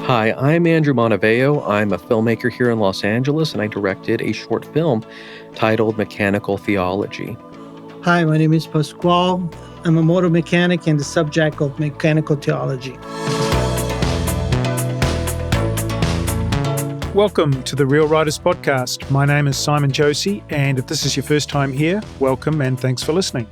Hi, I'm Andrew Montiveo. I'm a filmmaker here in Los Angeles, and I directed a short film titled Mechnical Theology. Hi, my name is Paschoal. I'm a motor mechanic and the subject of Mechnical Theology. Welcome to the Real Writers Podcast. My name is Simon Josie, and if this is your first time here, welcome and thanks for listening.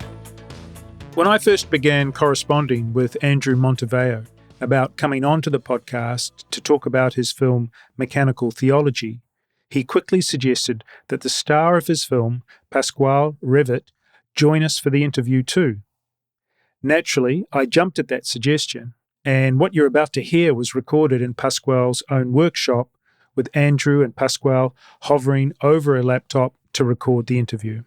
When I first began corresponding with Andrew Montiveo about coming onto the podcast to talk about his film Mechnical Theology, he quickly suggested that the star of his film, Paschoal Revitte, join us for the interview too. Naturally, I jumped at that suggestion, and what you're about to hear was recorded in Paschoal's own workshop, with Andrew and Paschoal hovering over a laptop to record the interview.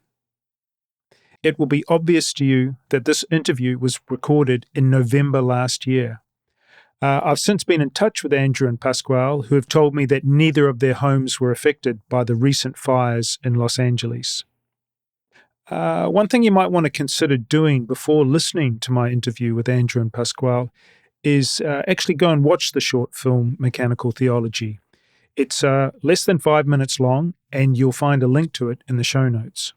It will be obvious to you that this interview was recorded in November last year. I've since been in touch with Andrew and Paschoal, who have told me that neither of their homes were affected by the recent fires in Los Angeles. One thing you might want to consider doing before listening to my interview with Andrew and Paschoal is actually go and watch the short film Mechnical Theology. It's less than 5 minutes long, and you'll find a link to it in the show notes.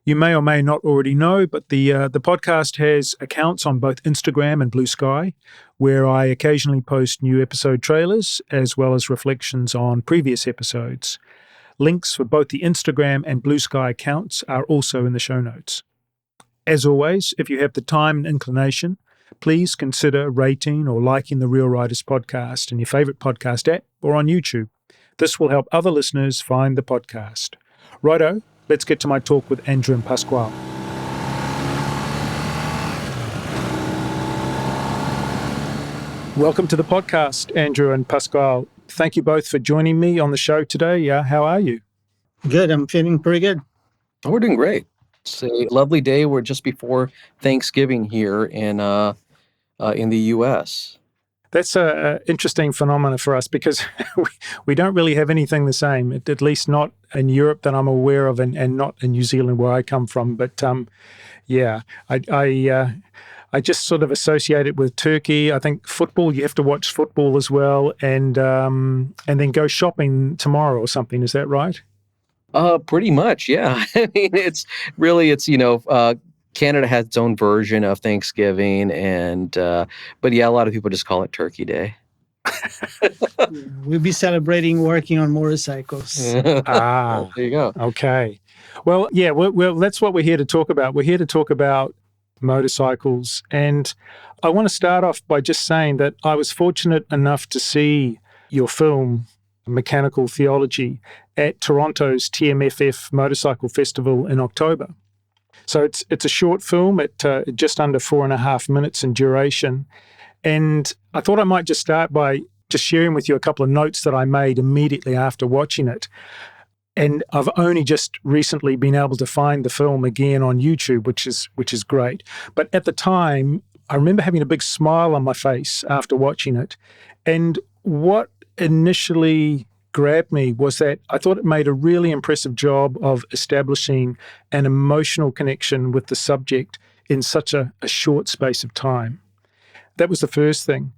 You may or may not already know, but the podcast has accounts on both Instagram and Blue Sky, where I occasionally post new episode trailers as well as reflections on previous episodes. Links for both the Instagram and Blue Sky accounts are also in the show notes. As always, if you have the time and inclination, please consider rating or liking the Real Writers Podcast in your favorite podcast app or on YouTube. This will help other listeners find the podcast. Righto, let's get to my talk with Andrew and Paschoal. Welcome to the podcast, Andrew and Paschoal. Thank you both for joining me on the show today. How are you? Good. I'm feeling pretty good. Oh, we're doing great. It's a lovely day. We're just before Thanksgiving here in the U.S. That's an interesting phenomenon for us because we don't really have anything the same, at least not in Europe that I'm aware of, and not in New Zealand where I come from. But I just sort of associate it with Turkey. I think football, you have to watch football as well, and then go shopping tomorrow or something. Is that right? Pretty much, yeah. I mean, it's Canada has its own version of Thanksgiving, but yeah, a lot of people just call it Turkey Day. We'll be celebrating working on motorcycles. Well, there you go. Okay. Well, yeah, well, that's what we're here to talk about. We're here to talk about motorcycles, and I want to start off by just saying that I was fortunate enough to see your film, Mechnical Theology, at Toronto's TMFF Motorcycle Festival in October. So it's a short film at just under 4.5 minutes in duration. And I thought I might just start by just sharing with you a couple of notes that I made immediately after watching it. And I've only just recently been able to find the film again on YouTube, which is great. But at the time, I remember having a big smile on my face after watching it. And what initially grabbed me was that I thought it made a really impressive job of establishing an emotional connection with the subject in such a short space of time. That was the first thing.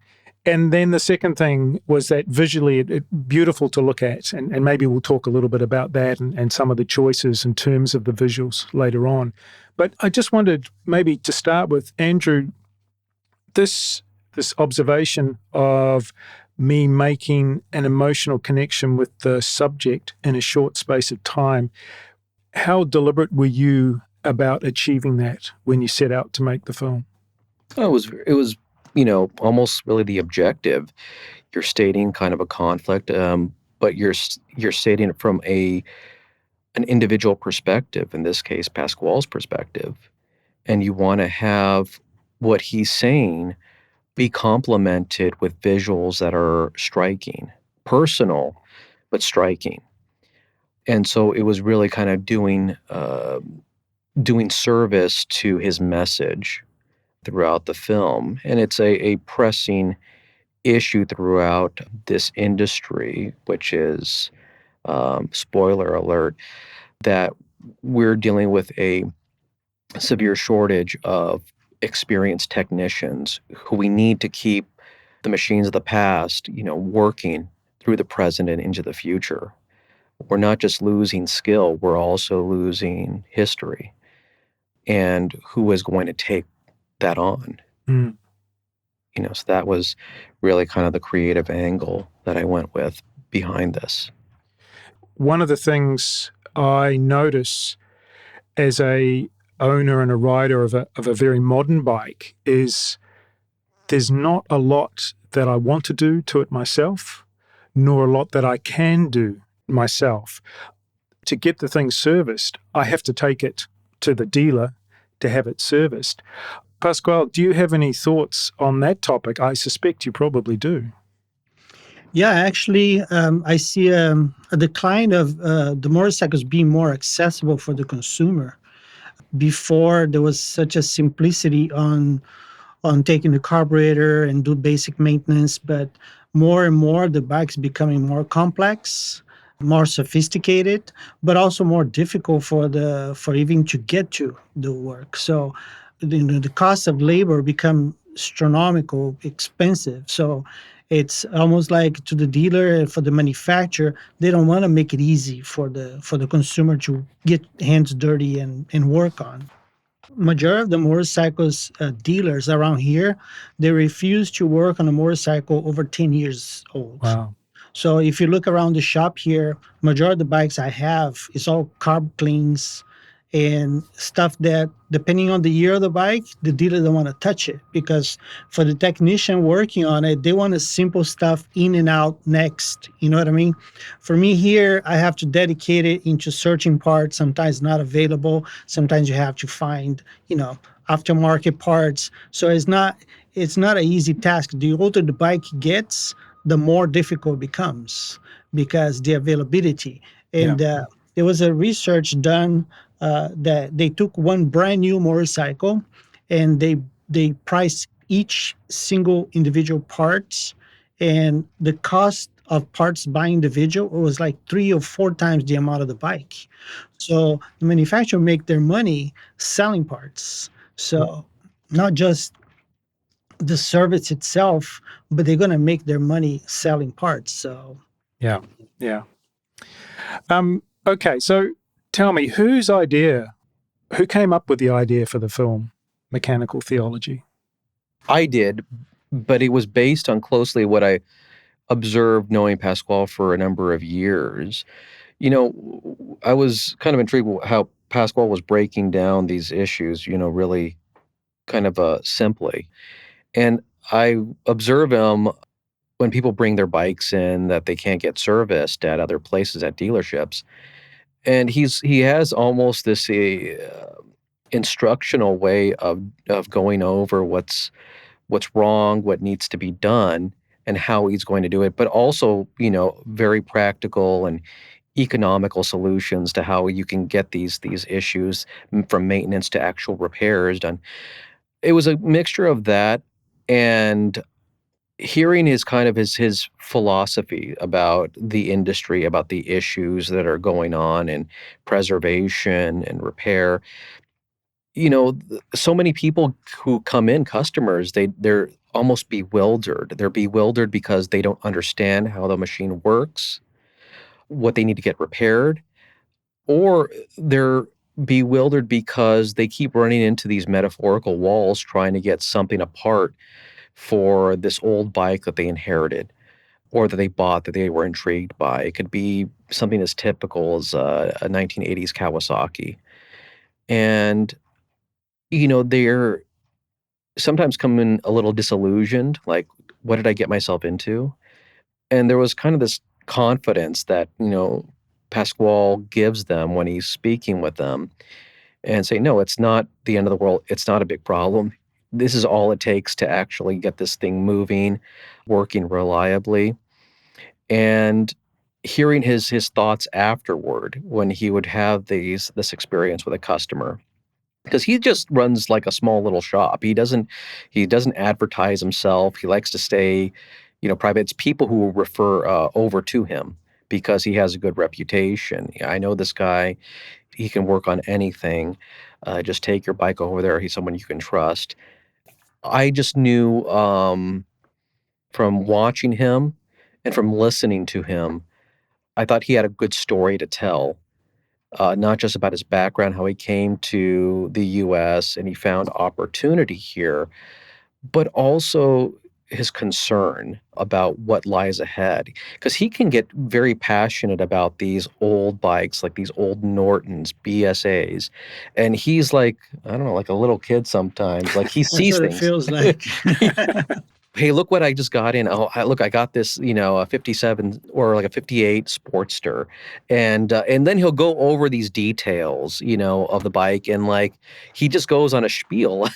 And then the second thing was that visually it beautiful to look at, and maybe we'll talk a little bit about that and some of the choices in terms of the visuals later on. But I just wanted maybe to start with, Andrew, this observation of me making an emotional connection with the subject in a short space of time. How deliberate were you about achieving that when you set out to make the film? Oh, it was almost really the objective. You're stating kind of a conflict, but you're stating it from an individual perspective. In this case, Paschoal's perspective, and you want to have what he's saying be complemented with visuals that are striking, personal, but striking. And so it was really kind of doing service to his message throughout the film. And it's a pressing issue throughout this industry, which is, spoiler alert, that we're dealing with a severe shortage of experienced technicians who we need to keep the machines of the past, working through the present and into the future. We're not just losing skill, we're also losing history and who is going to take that on. Mm. So that was really kind of the creative angle that I went with behind this. One of the things I notice as a owner and a rider of a very modern bike is there's not a lot that I want to do to it myself, nor a lot that I can do myself. To get the thing serviced, I have to take it to the dealer to have it serviced. Paschoal, do you have any thoughts on that topic? I suspect you probably do. Yeah, actually, I see a decline of the motorcycles being more accessible for the consumer. Before, there was such a simplicity on taking the carburetor and do basic maintenance, but more and more the bike's becoming more complex, more sophisticated, but also more difficult for even to get to the work. So the cost of labor become astronomical expensive. So it's almost like to the dealer and for the manufacturer, they don't want to make it easy for the consumer to get hands dirty and work on. Majority of the motorcycles dealers around here, they refuse to work on a motorcycle over 10 years old. Wow. So if you look around the shop here, majority of the bikes I have is all carb cleans and stuff that depending on the year of the bike, the dealer don't want to touch it because for the technician working on it, they want a simple stuff in and out next. You know what I mean? For me here, I have to dedicate it into searching parts, sometimes not available. Sometimes you have to find, aftermarket parts. So it's not an easy task. The older the bike gets, the more difficult it becomes because the availability. Yeah. And there was a research done that they took one brand new motorcycle and they priced each single individual parts, and the cost of parts by individual was like 3 or 4 times the amount of the bike. So the manufacturer make their money selling parts. So not just the service itself, but they're going to make their money selling parts. So Yeah. Yeah. Okay. So tell me, who came up with the idea for the film Mechanical Theology? I did, but it was based on closely what I observed knowing Pasquale for a number of years. I was kind of intrigued with how Pasquale was breaking down these issues, really kind of simply. And I observe him when people bring their bikes in that they can't get serviced at other places at dealerships. And he has almost this instructional way of going over what's wrong, what needs to be done, and how he's going to do it, but also, very practical and economical solutions to how you can get these issues from maintenance to actual repairs done. It was a mixture of that and hearing his philosophy about the industry, about the issues that are going on and preservation and repair. So many people who come in, customers, they're almost bewildered. They're bewildered because they don't understand how the machine works, what they need to get repaired, or they're bewildered because they keep running into these metaphorical walls trying to get something apart for this old bike that they inherited or that they bought that they were intrigued by. It could be something as typical as a 1980s Kawasaki. And, they're sometimes coming a little disillusioned, like, what did I get myself into? And there was kind of this confidence that, Pasquale gives them when he's speaking with them and say, no, it's not the end of the world. It's not a big problem. This is all it takes to actually get this thing moving, working reliably. And hearing his thoughts afterward when he would have this experience with a customer, because he just runs like a small little shop. He doesn't advertise himself. He likes to stay, private. It's people who will refer over to him because he has a good reputation. Yeah, I know this guy. He can work on anything. Just take your bike over there. He's someone you can trust. I just knew From watching him and from listening to him, I thought he had a good story to tell, not just about his background, how he came to the US and he found opportunity here, but also his concern about what lies ahead. Because he can get very passionate about these old bikes, like these old Nortons, BSAs. And he's like, I don't know, like a little kid sometimes. Like he That's sees what it things. feels like. Hey, look what I just got in. Oh, look, I got this, a 57 or like a 58 Sportster. And then he'll go over these details, of the bike. And like, he just goes on a spiel,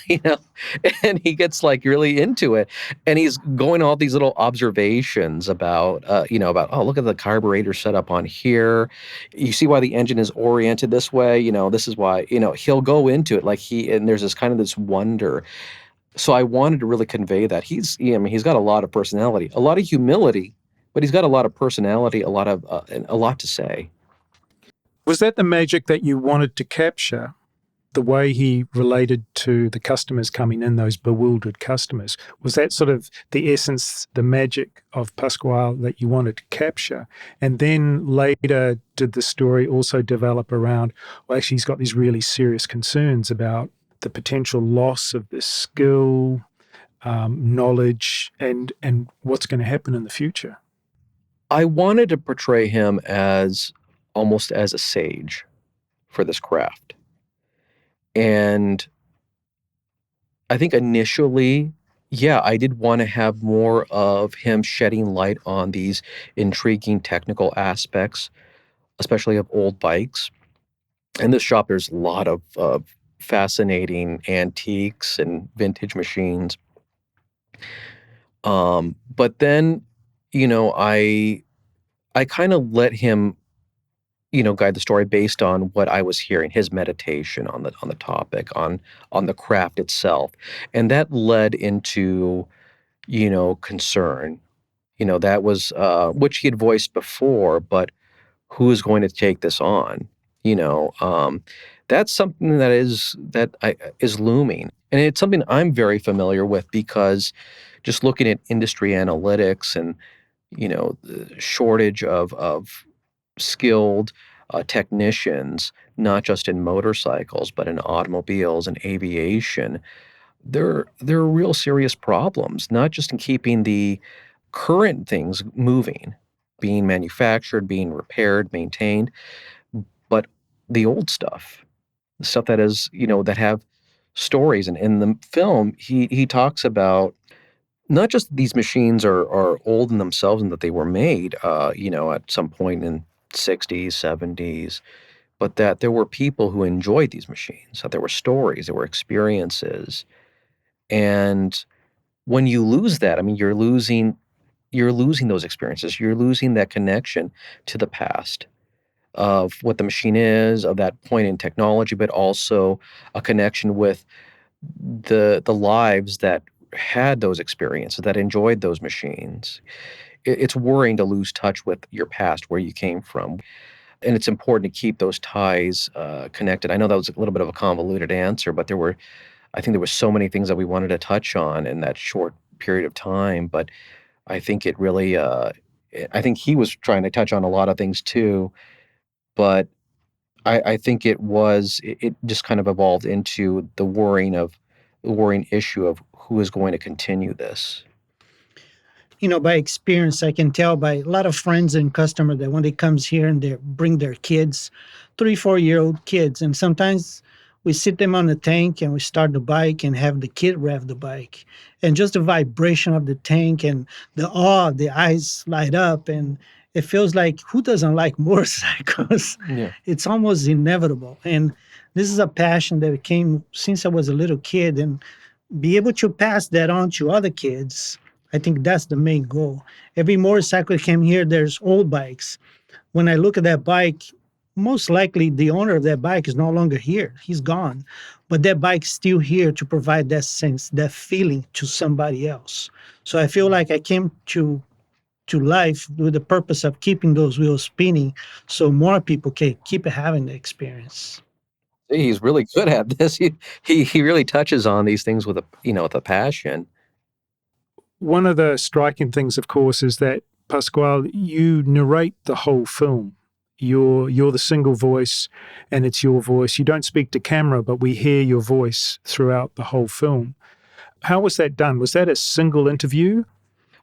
and he gets like really into it. And he's going all these little observations about, oh, look at the carburetor setup on here. You see why the engine is oriented this way. This is why, he'll go into it and there's this kind of this wonder. So I wanted to really convey that he's got a lot of personality, a lot of humility, but he's got a lot of personality, and a lot to say. Was that the magic that you wanted to capture? The way he related to the customers coming in, those bewildered customers. Was that sort of the essence, the magic of Paschoal that you wanted to capture? And then later, did the story also develop around, well, actually, he's got these really serious concerns about the potential loss of this skill, knowledge, and what's going to happen in the future? I wanted to portray him as almost as a sage for this craft. And I think initially, yeah, I did want to have more of him shedding light on these intriguing technical aspects, especially of old bikes. In this shop, there's a lot of fascinating antiques and vintage machines. But then, I kind of let him, guide the story based on what I was hearing, his meditation on the topic, on the craft itself, and that led into, concern. That was which he had voiced before, but who is going to take this on? You know, um, that's something is looming, and it's something I'm very familiar with because just looking at industry analytics and the shortage of skilled technicians, not just in motorcycles but in automobiles and aviation. There are real serious problems, not just in keeping the current things moving, being manufactured, being repaired, maintained, but the old stuff, the stuff that is, that have stories. And in the film, he talks about not just these machines are old in themselves and that they were made, at some point in 60s, 70s, but that there were people who enjoyed these machines, that there were stories, there were experiences. And when you lose that, I mean, you're losing those experiences. You're losing that connection to the past of what the machine is, of that point in technology, but also a connection with the lives that had those experiences, that enjoyed those machines. It's worrying to lose touch with your past, where you came from, and it's important to keep those ties connected. I know that was a little bit of a convoluted answer, but I think there were so many things that we wanted to touch on in that short period of time. But I think it really, I think he was trying to touch on a lot of things too, but I think it just kind of evolved into the worrying issue of who is going to continue this. By experience, I can tell by a lot of friends and customers that when they comes here and they bring their kids, 3, 4 year old kids, and sometimes we sit them on the tank and we start the bike and have the kid rev the bike, and just the vibration of the tank and the eyes light up, and it feels like who doesn't like motorcycles? Yeah. It's almost inevitable, and this is a passion that came since I was a little kid, and be able to pass that on to other kids. I think that's the main goal. Every motorcycle came here, there's old bikes. When I look at that bike, most likely the owner of that bike is no longer here. He's gone. But that bike's still here to provide that sense, that feeling to somebody else. So I feel like I came to life with the purpose of keeping those wheels spinning so more people can keep having the experience. He's really good at this. He really touches on these things with a passion. One of the striking things, of course, is that, Paschoal, you narrate the whole film. You're the single voice, and it's your voice. You don't speak to camera, but we hear your voice throughout the whole film. How was that done? Was that a single interview?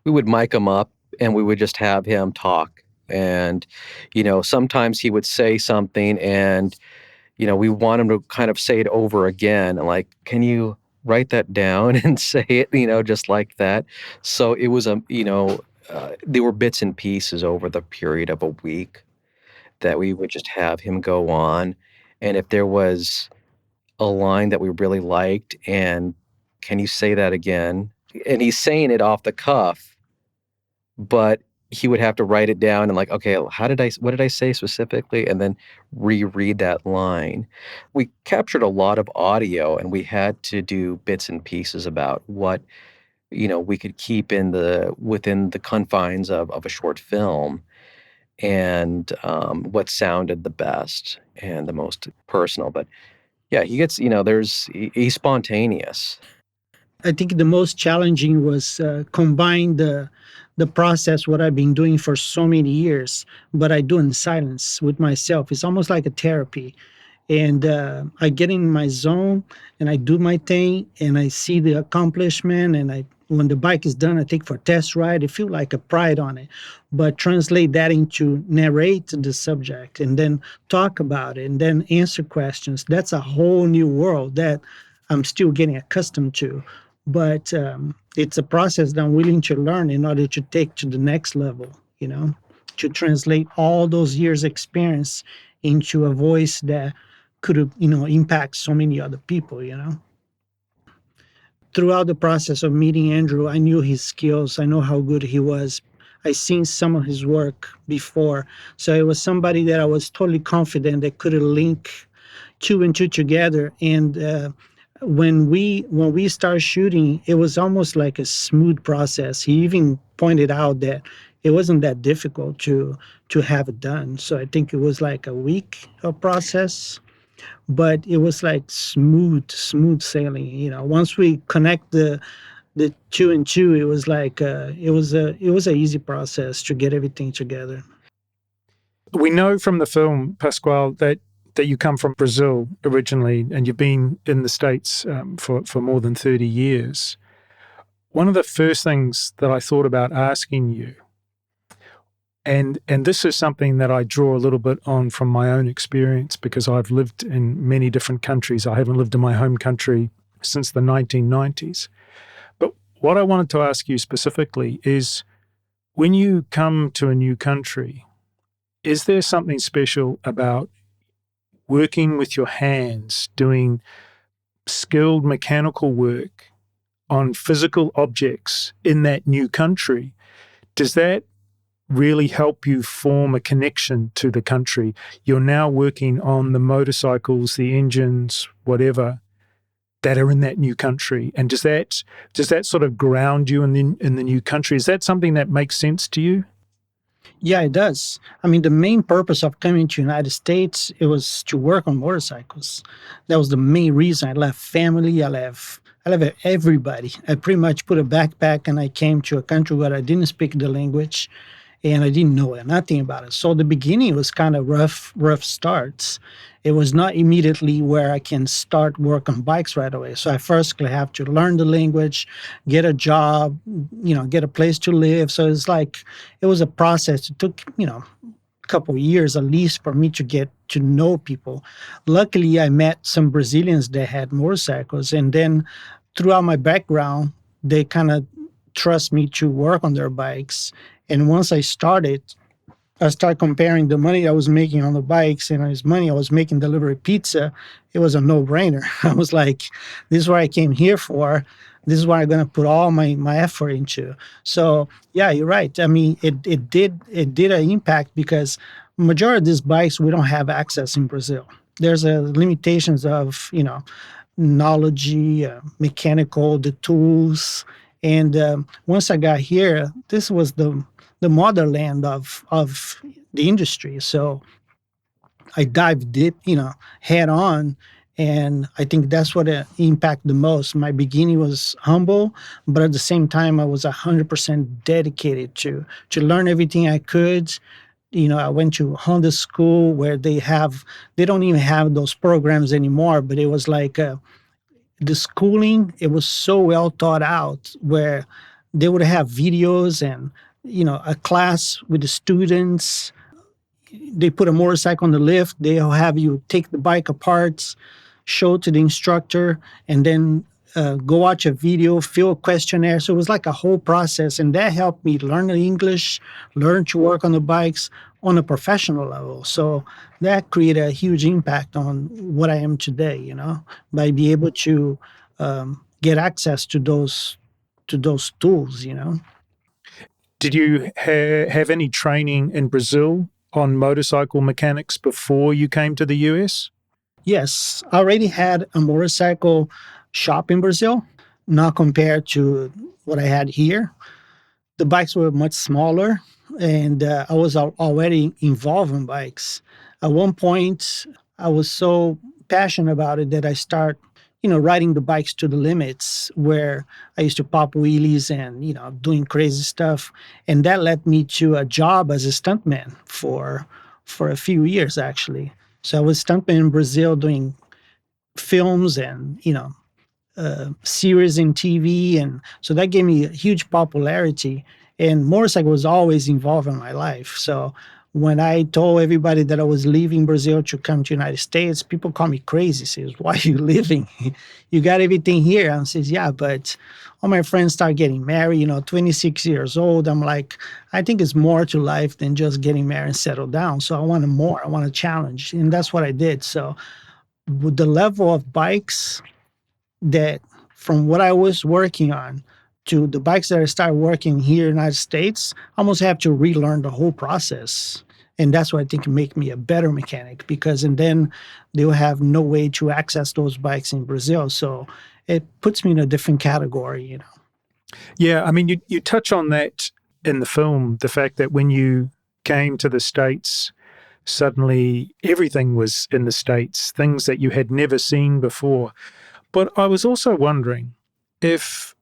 We would mic him up and we would just have him talk. And, sometimes he would say something and, we want him to kind of say it over again. And like, can you write that down and say it, just like that? So it was, there were bits and pieces over the period of a week that we would just have him go on. And if there was a line that we really liked and can you say that again? And he's saying it off the cuff, but he would have to write it down and like, okay, what did I say specifically? And then reread that line. We captured a lot of audio and we had to do bits and pieces about what, we could keep within the confines of a short film and what sounded the best and the most personal. But yeah, he gets, he's spontaneous. I think the most challenging was combine the process what I've been doing for so many years, but I do in silence with myself. It's almost like a therapy, and I get in my zone and I do my thing, and I see the accomplishment, and I when the bike is done, I take for a test ride. I feel like a pride on it, but translate that into narrate the subject and then talk about it and then answer questions. That's a whole new world that I'm still getting accustomed to. But it's a process that I'm willing to learn in order to take to the next level, to translate all those years' experience into a voice that could, impact so many other people. Throughout the process of meeting Andrew, I knew his skills. I know how good he was. I seen some of his work before. So it was somebody that I was totally confident that could link two and two together. And when we started shooting, it was almost like a smooth process. He even pointed out that it wasn't that difficult to have it done. So I think it was like a week of process, but it was like smooth sailing. Once we connect the two and two, it was like it was a easy process to get everything together. We know from the film, Paschoal, that you come from Brazil originally, and you've been in the States for more than 30 years. One of the first things that I thought about asking you, and this is something that I draw a little bit on from my own experience because I've lived in many different countries. I haven't lived in my home country since the 1990s. But what I wanted to ask you specifically is, when you come to a new country, is there something special about working with your hands, doing skilled mechanical work on physical objects in that new country? Does that really help you form a connection to the country? You're now working on the motorcycles, the engines, whatever, that are in that new country. And does that sort of ground you in the new country? Is that something that makes sense to you? Yeah, it does. I mean, the main purpose of coming to United States, it was to work on motorcycles. That was the main reason. I left family. I left everybody. I pretty much put a backpack and I came to a country where I didn't speak the language and I didn't know nothing about it. So the beginning was kind of rough starts. It was not immediately where I can start work on bikes right away. So I first have to learn the language, get a job, get a place to live. So it's like it was a process. It took, a couple of years at least for me to get to know people. Luckily, I met some Brazilians that had motorcycles, and then throughout my background, they kind of trust me to work on their bikes. And once I started comparing the money I was making on the bikes and his money I was making delivery pizza. It was a no-brainer. I was like, this is what I came here for. This is what I'm going to put all my effort into. So yeah, you're right. I mean, it did an impact because majority of these bikes we don't have access in Brazil. There's a limitations of knowledge, mechanical, the tools. And once I got here, this was the motherland of the industry. So I dived deep, head on, And I think that's what impacted the most. My beginning was humble, but at the same time, I was 100% dedicated to learn everything I could. I went to Honda school where they don't even have those programs anymore, but it was like the schooling, it was so well thought out where they would have videos and, a class with the students. They put a motorcycle on the lift. They'll have you take the bike apart, show to the instructor, and then go watch a video, fill a questionnaire. So it was like a whole process, and that helped me learn the English, learn to work on the bikes on a professional level. So that created a huge impact on what I am today. By being able to get access to those tools. Did you have any training in Brazil on motorcycle mechanics before you came to the US? Yes, I already had a motorcycle shop in Brazil, not compared to what I had here. The bikes were much smaller, and I was already involved in bikes. At one point, I was so passionate about it that I start, riding the bikes to the limits where I used to pop wheelies and, doing crazy stuff. And that led me to a job as a stuntman for a few years, actually. So I was stuntman in Brazil doing films and, series in TV, and so that gave me a huge popularity. And motorcycle was always involved in my life. So when I told everybody that I was leaving Brazil to come to United States, people call me crazy. Says, "Why are you leaving? You got everything here." I says, "Yeah, but all my friends start getting married. 26 years old. I'm like, I think it's more to life than just getting married and settle down. So I wanted more. I want a challenge, and that's what I did. So with the level of bikes that from what I was working on to the bikes that I started working here in the United States, I almost have to relearn the whole process. And that's what I think make me a better mechanic because and then they'll have no way to access those bikes in Brazil. So it puts me in a different category. Yeah, I mean, you touch on that in the film, the fact that when you came to the States, suddenly everything was in the States, things that you had never seen before. But I was also wondering if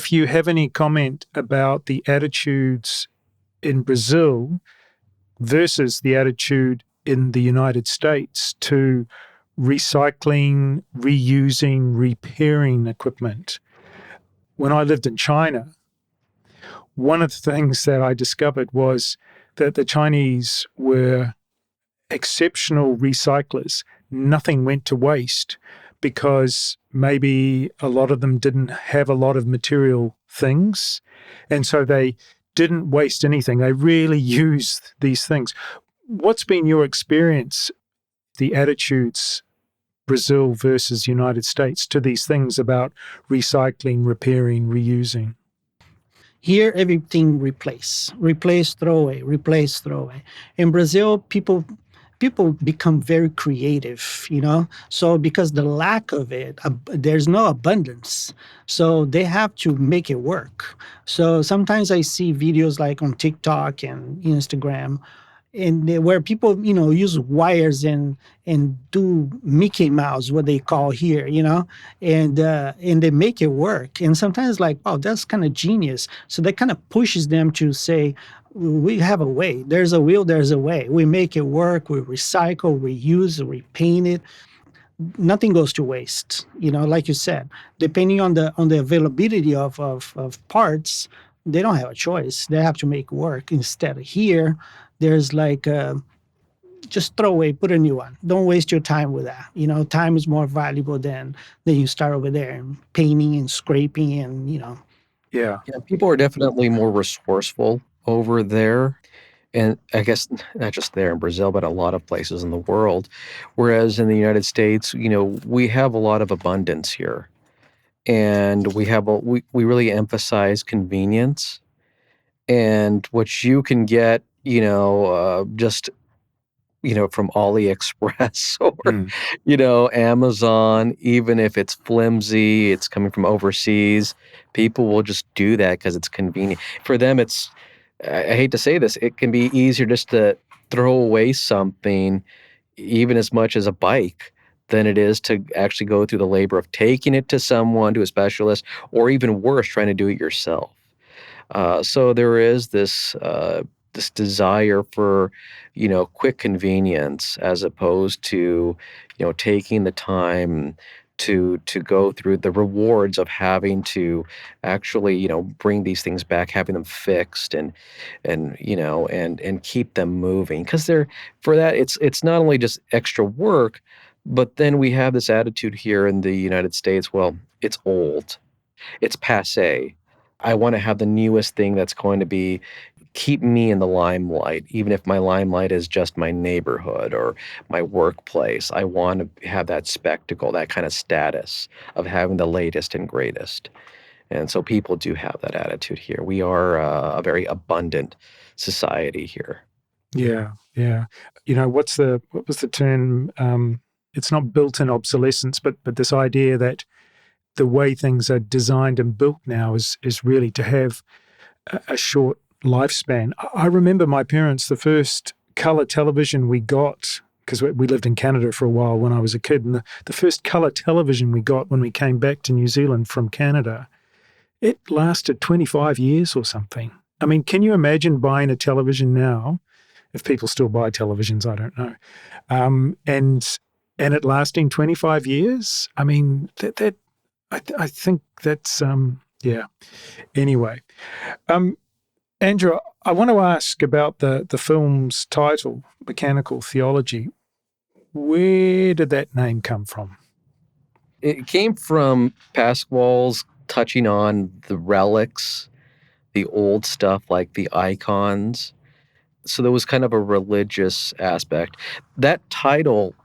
you have any comment about the attitudes in Brazil versus the attitude in the United States to recycling, reusing, repairing equipment. When I lived in China, one of the things that I discovered was that the Chinese were exceptional recyclers. Nothing went to waste because maybe a lot of them didn't have a lot of material things. And so they didn't waste anything. They really used these things. What's been your experience, the attitudes, Brazil versus United States, to these things about recycling, repairing, reusing? Here, everything replace, throw away, replace, throw away. In Brazil, people become very creative. So because the lack of it, there's no abundance. So they have to make it work. So sometimes I see videos like on TikTok and Instagram and where people use wires and do Mickey Mouse, what they call here, and they make it work. And sometimes like, wow, that's kind of genius. So that kind of pushes them to say, we have a way. There's a will, there's a way. We make it work. We recycle, we use, we paint it. Nothing goes to waste. Like you said, depending on the availability of parts, they don't have a choice. They have to make work. Instead, here, there's like just throw away, put a new one. Don't waste your time with that. Time is more valuable than you start over there and painting and scraping and. Yeah. Yeah, people are definitely more resourceful over there. And I guess not just there in Brazil, but a lot of places in the world. Whereas in the United States, we have a lot of abundance here. And we really emphasize convenience and what you can get, just from AliExpress or, Mm. Amazon, even if it's flimsy, it's coming from overseas, people will just do that because it's convenient. For them, I hate to say this, it can be easier just to throw away something, even as much as a bike, than it is to actually go through the labor of taking it to someone, to a specialist, or even worse, trying to do it yourself. So there is this desire for, quick convenience as opposed to, taking the time to go through the rewards of having to actually, bring these things back, having them fixed and keep them moving. Because they're for that, it's not only just extra work, but then we have this attitude here in the United States. Well, it's old, it's passe. I wanna have the newest thing that's going to be keep me in the limelight, even if my limelight is just my neighborhood or my workplace. I wanna have that spectacle, that kinda status of having the latest and greatest, and so people do have that attitude here. We are, a very abundant society here. Yeah, yeah. What was the term? It's not built-in obsolescence, but this idea that the way things are designed and built now is really to have a short lifespan. I remember my parents, the first color television we got, because we lived in Canada for a while when I was a kid, and the first color television we got when we came back to New Zealand from Canada, it lasted 25 years or something. I mean, can you imagine buying a television now? If people still buy televisions, I don't know. And it lasting 25 years. I mean, I think that's yeah. Anyway, Andrew, I want to ask about the film's title, Mechanical Theology. Where did that name come from? It came from Pasquale's touching on the relics, the old stuff like the icons. So there was kind of a religious aspect. That title,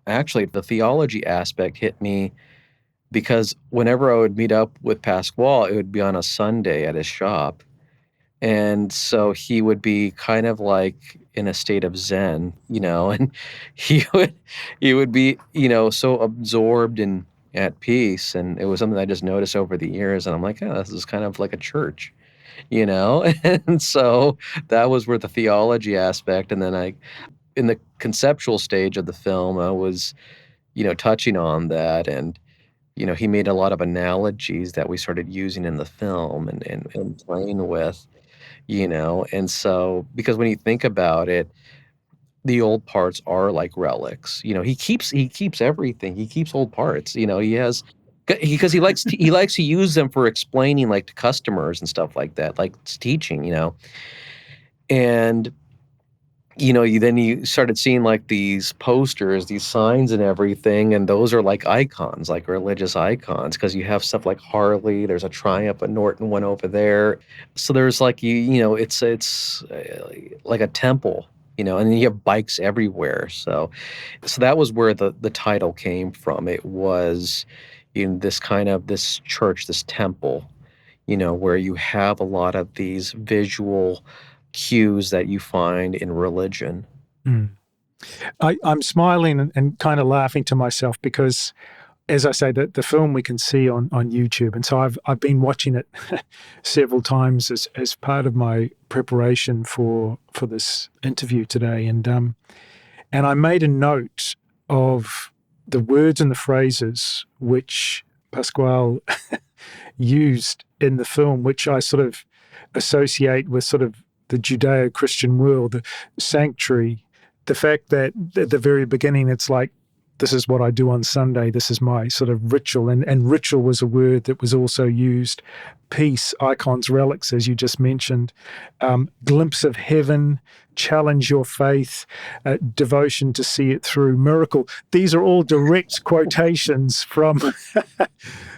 actually, the theology aspect hit me because whenever I would meet up with Pasquale, it would be on a Sunday at his shop. And so he would be kind of like in a state of zen, and he would he would be, so absorbed and at peace. And it was something I just noticed over the years. And I'm like, oh, this is kind of like a church, you know? And so that was where the theology aspect. And then in the conceptual stage of the film, I was, touching on that. And, he made a lot of analogies that we started using in the film and playing with. And so because when you think about it, the old parts are like relics. He keeps everything. He keeps old parts. He has because he likes to use them for explaining like to customers and stuff like that, like it's teaching. And you started seeing like these posters, these signs and everything, and those are like icons, like religious icons, because you have stuff like Harley, there's a Triumph, a Norton one over there. So there's like it's like a temple, and you have bikes everywhere. So that was where the title came from. It was in this church, this temple, where you have a lot of these visual cues that you find in religion. Mm. I'm smiling and kind of laughing to myself because, as I say, the film we can see on YouTube, and so I've been watching it several times as part of my preparation for this interview today, and I made a note of the words and the phrases which Pasquale used in the film, which I sort of associate with sort of the Judeo-Christian world, the sanctuary, the fact that at the very beginning it's like, this is what I do on Sunday, this is my sort of ritual, and ritual was a word that was also used, peace, icons, relics, as you just mentioned, glimpse of heaven, challenge your faith, devotion to see it through, miracle. These are all direct quotations from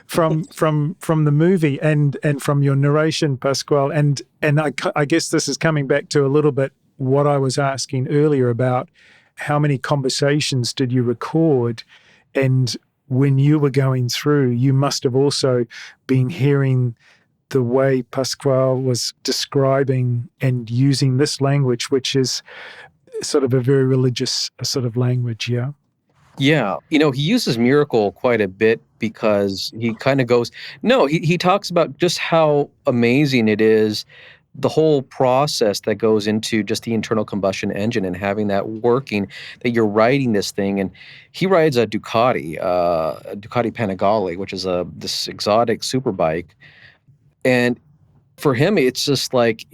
from the movie and from your narration, Pasquale. And I guess this is coming back to a little bit what I was asking earlier about how many conversations did you record, and when you were going through, you must have also been hearing the way Pasquale was describing and using this language, which is sort of a very religious sort of language, yeah? Yeah, he uses miracle quite a bit because he kind of goes, no, he talks about just how amazing it is the whole process that goes into just the internal combustion engine and having that working, that you're riding this thing. And he rides a Ducati Panigale, which is this exotic super bike. And for him, it's just like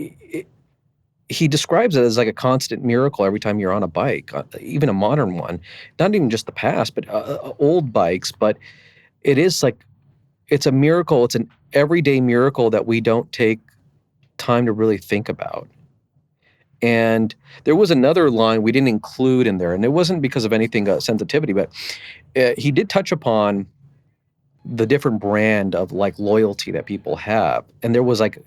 he describes it as like a constant miracle every time you're on a bike, even a modern one, not even just the past, but old bikes. But it is like, it's a miracle. It's an everyday miracle that we don't take time to really think about. And there was another line we didn't include in there, and it wasn't because of anything sensitivity, but he did touch upon the different brand of like loyalty that people have. And there was like,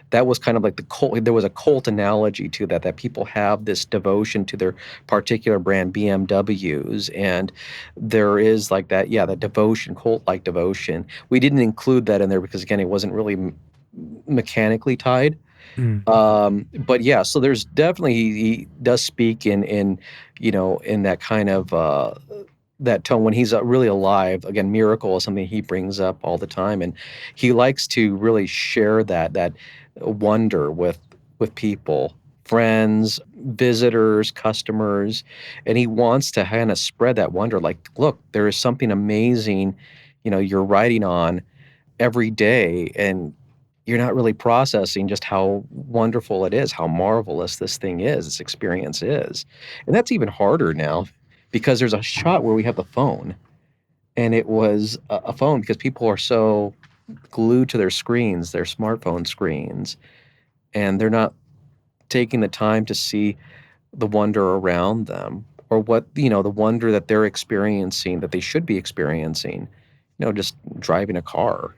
that was kind of like the cult, there was a cult analogy to that, that people have this devotion to their particular brand, BMWs. And there is like that, yeah, that devotion, cult-like devotion. We didn't include that in there because again, it wasn't really mechanically tied. Mm. But yeah, so there's definitely, he does speak in that kind of, that tone when he's really alive. Again, miracle is something he brings up all the time, and he likes to really share that wonder with people, friends, visitors, customers, and he wants to kind of spread that wonder. Like, look, there is something amazing, you're riding on every day, and you're not really processing just how wonderful it is, how marvelous this thing is, this experience is. And that's even harder now because there's a shot where we have the phone, and it was a phone because people are so glued to their screens, their smartphone screens, and they're not taking the time to see the wonder around them, or what, the wonder that they're experiencing, that they should be experiencing, just driving a car,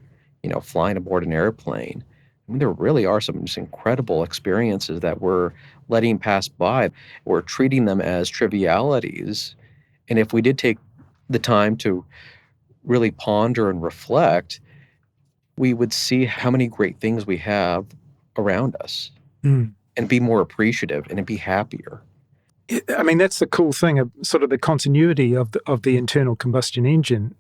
flying aboard an airplane. I mean, there really are some just incredible experiences that we're letting pass by. We're treating them as trivialities. And if we did take the time to really ponder and reflect, we would see how many great things we have around us, Mm. and be more appreciative and be happier. I mean, that's the cool thing of sort of the continuity of the internal combustion engine.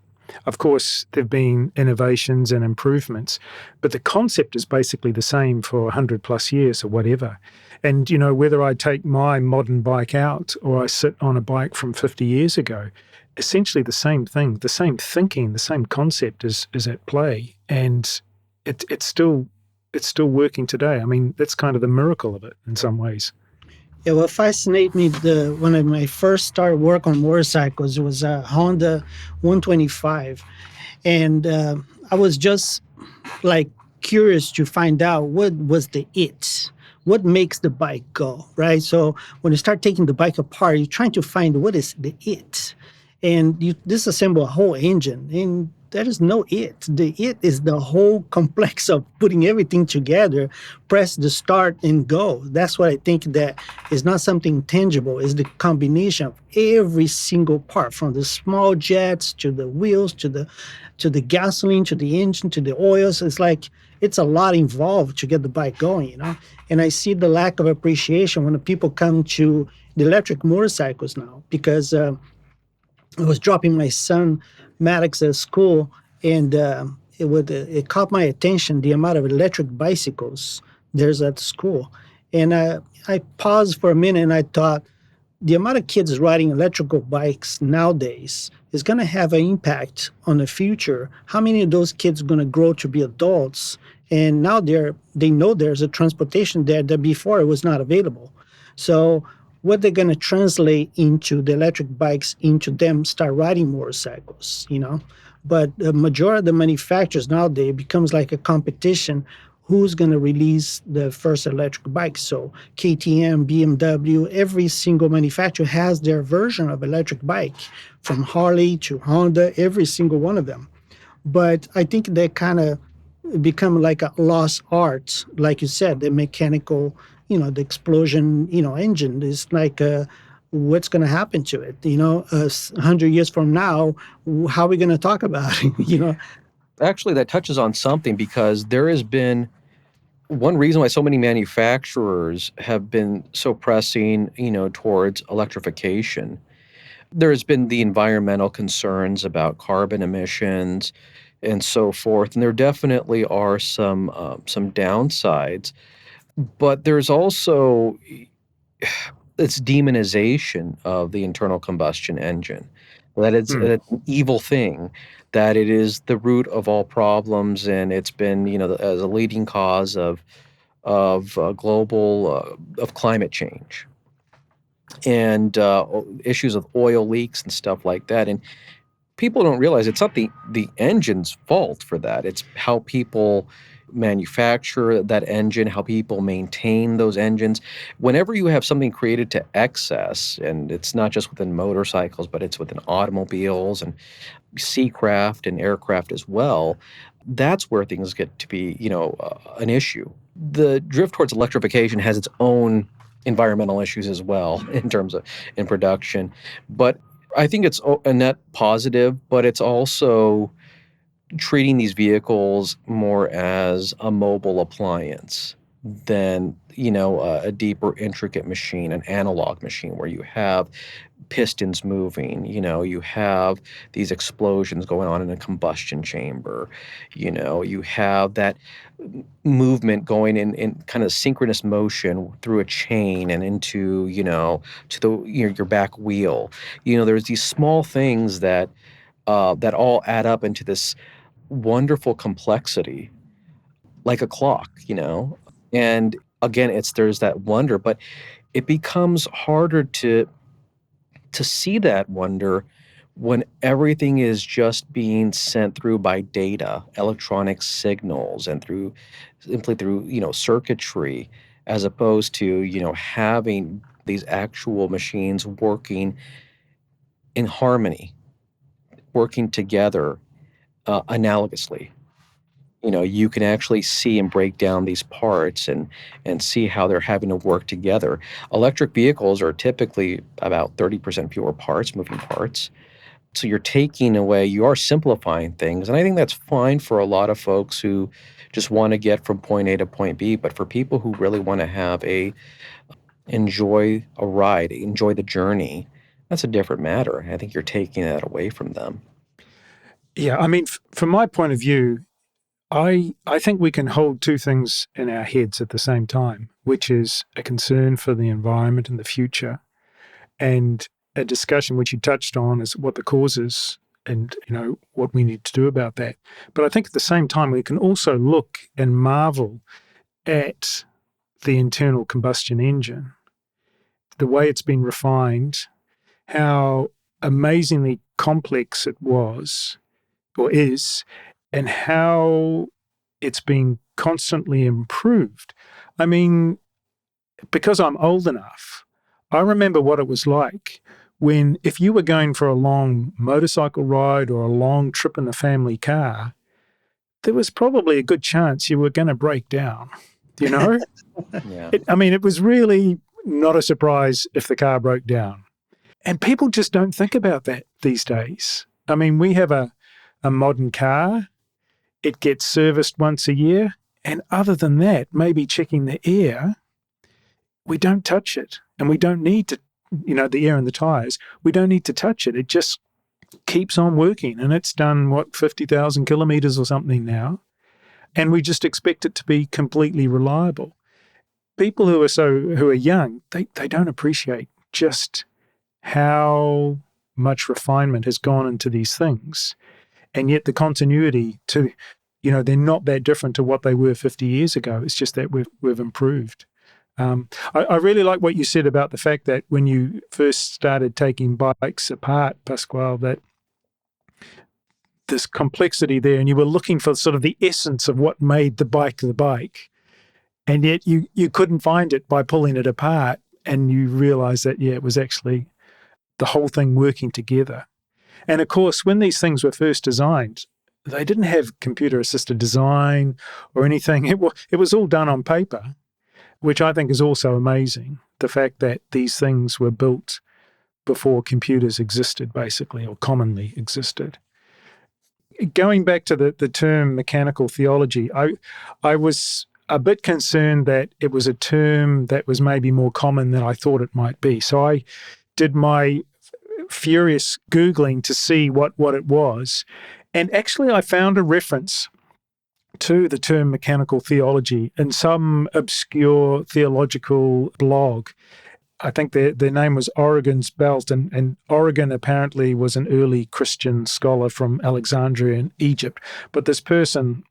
Of course, there have been innovations and improvements, but the concept is basically the same for 100 plus years or whatever. And, whether I take my modern bike out or I sit on a bike from 50 years ago, essentially the same thing, the same thinking, the same concept is at play. And it's still working today. I mean, that's kind of the miracle of it in some ways. Yeah, what fascinated me when I first started work on motorcycles, it was a Honda 125, and I was just like curious to find out what was what makes the bike go, right? So when you start taking the bike apart, you're trying to find what is the it, and you disassemble a whole engine, and there is no it. The it is the whole complex of putting everything together, press the start and go. That's what I think that is not something tangible, is the combination of every single part, from the small jets to the wheels to the gasoline to the engine to the oils. It's like it's a lot involved to get the bike going. And I see the lack of appreciation when the people come to the electric motorcycles now, because I was dropping my son Maddox at school, and it caught my attention, the amount of electric bicycles there's at school. And I paused for a minute and I thought, the amount of kids riding electrical bikes nowadays is going to have an impact on the future. How many of those kids are going to grow to be adults? And now they know there's a transportation there that before it was not available. So what they're going to translate into the electric bikes, into them start riding motorcycles. But the majority of the manufacturers nowadays becomes like a competition. Who's going to release the first electric bike? So KTM, BMW, every single manufacturer has their version of electric bike, from Harley to Honda, every single one of them. But I think they kind of become like a lost art, like you said, the mechanical, the explosion, engine is like what's going to happen to it? 100 years from now, how are we going to talk about it? Actually, that touches on something, because there has been one reason why so many manufacturers have been so pressing, towards electrification. There's been the environmental concerns about carbon emissions and so forth, and there definitely are some downsides. But there's also its demonization of the internal combustion engine, that it's Hmm. an evil thing, that it is the root of all problems, and it's been, as a leading cause of global of climate change and issues of oil leaks and stuff like that. And people don't realize it's not the engine's fault for that. It's how people manufacture that engine, how people maintain those engines. Whenever you have something created to excess, and it's not just within motorcycles, but it's within automobiles and seacraft and aircraft as well, that's where things get to be, an issue. The drift towards electrification has its own environmental issues as well in terms of in production, but I think it's a net positive, but it's also treating these vehicles more as a mobile appliance than, a deeper, intricate machine, an analog machine where you have pistons moving, you have these explosions going on in a combustion chamber, you have that movement going in kind of synchronous motion through a chain and into, to the your back wheel. There's these small things that all add up into this wonderful complexity, like a clock, and again, there's that wonder, but it becomes harder to see that wonder when everything is just being sent through by data, electronic signals, and simply through, circuitry, as opposed to, having these actual machines working in harmony, working together analogously. You can actually see and break down these parts and see how they're having to work together. Electric vehicles are typically about 30% fewer parts, moving parts. So you are simplifying things. And I think that's fine for a lot of folks who just want to get from point A to point B. But for people who really want to enjoy a ride, enjoy the journey, that's a different matter. I think you're taking that away from them. Yeah, I mean, from my point of view, I think we can hold two things in our heads at the same time, which is a concern for the environment and the future, and a discussion which you touched on is what the cause is and what we need to do about that. But I think at the same time we can also look and marvel at the internal combustion engine, the way it's been refined, how amazingly complex it was or is, and how it's been constantly improved. I mean, because I'm old enough, I remember what it was like when, if you were going for a long motorcycle ride or a long trip in the family car, there was probably a good chance you were going to break down, you know? Yeah. It was really not a surprise if the car broke down. And people just don't think about that these days. I mean, we have a modern car, it gets serviced once a year. And other than that, maybe checking the air, we don't touch it. And we don't need to, the air in the tires, we don't need to touch it. It just keeps on working. And it's done, 50,000 kilometers or something now. And we just expect it to be completely reliable. People who are young, they don't appreciate just how much refinement has gone into these things. And yet the continuity to, they're not that different to what they were 50 years ago. It's just that we've improved. I really like what you said about the fact that when you first started taking bikes apart, Paschoal, that this complexity there, and you were looking for sort of the essence of what made the bike, and yet you couldn't find it by pulling it apart, and you realize that, it was actually the whole thing working together. And of course, when these things were first designed, they didn't have computer-assisted design or anything. It was all done on paper, which I think is also amazing, the fact that these things were built before computers existed, basically, or commonly existed. Going back to the term mechanical theology, I was a bit concerned that it was a term that was maybe more common than I thought it might be. So I did my furious Googling to see what it was. And actually, I found a reference to the term mechanical theology in some obscure theological blog. I think their name was Origen's Belt, and Origen apparently was an early Christian scholar from Alexandria in Egypt. But this person,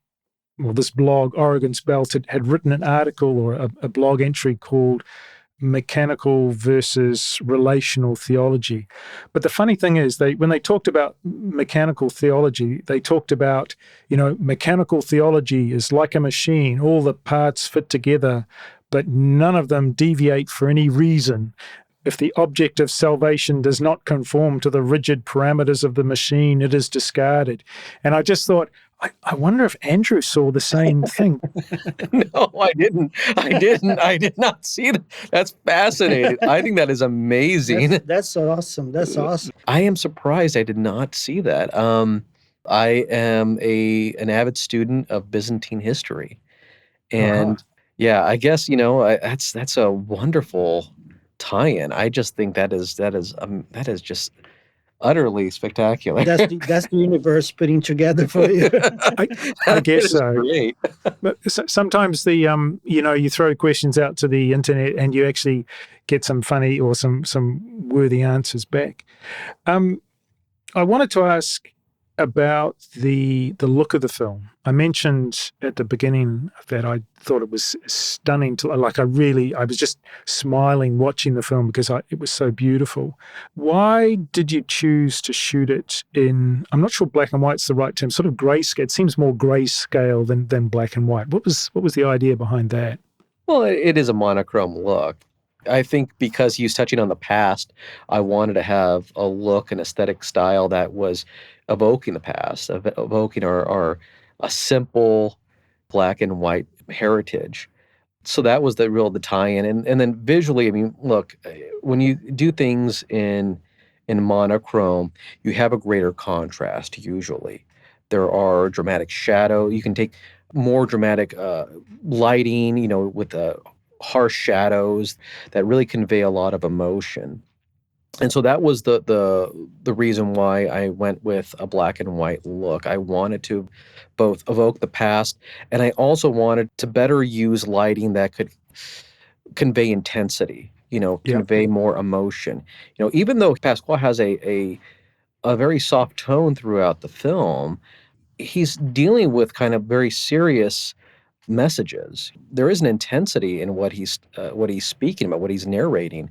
well, this blog, Origen's Belt, had written an article or a blog entry called Mechanical versus Relational Theology. But the funny thing is, when they talked about mechanical theology, they talked about, mechanical theology is like a machine, all the parts fit together, but none of them deviate for any reason. If the object of salvation does not conform to the rigid parameters of the machine, it is discarded. And I just thought, I wonder if Andrew saw the same thing. No, I didn't. I did not see that. That's fascinating. I think that is amazing. That's awesome. That's awesome. I am surprised I did not see that. I am an avid student of Byzantine history, and yeah, I guess that's a wonderful tie-in. I just think that is just utterly spectacular. That's the universe putting together for you. I guess so. Great. But sometimes you throw questions out to the internet and you actually get some funny or some worthy answers back. I wanted to ask about the look of the film. I mentioned at the beginning that I thought it was stunning. I was just smiling watching the film because it was so beautiful. Why did you choose to shoot it in, I'm not sure black and white's the right term, sort of grayscale? It seems more grayscale than black and white. What was the idea behind that? Well, it is a monochrome look. I think because he's touching on the past, I wanted to have a look and aesthetic style that was evoking the past, evoking our a simple black and white heritage. So that was the tie-in, and then visually, I mean, look, when you do things in monochrome, you have a greater contrast usually. There are dramatic shadow. You can take more dramatic lighting, with harsh shadows that really convey a lot of emotion. And so that was the reason why I went with a black and white look. I wanted to both evoke the past, and I also wanted to better use lighting that could convey intensity, convey more emotion. Even though Paschoal has a very soft tone throughout the film, he's dealing with kind of very serious messages. There is an intensity in what he's speaking about, what he's narrating,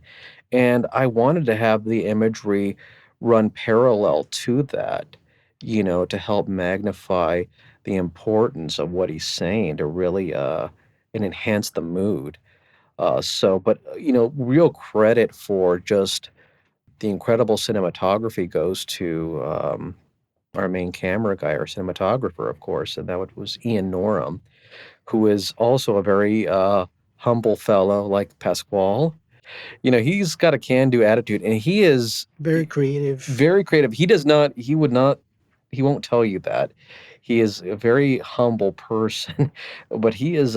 and I wanted to have the imagery run parallel to that, to help magnify the importance of what he's saying to really and enhance the mood. But real credit for just the incredible cinematography goes to our main camera guy, our cinematographer, of course, and that was Ian Norum, who is also a very humble fellow like Paschoal. He's got a can-do attitude, and he is Very creative. very creative. He won't tell you that. He is a very humble person, but he is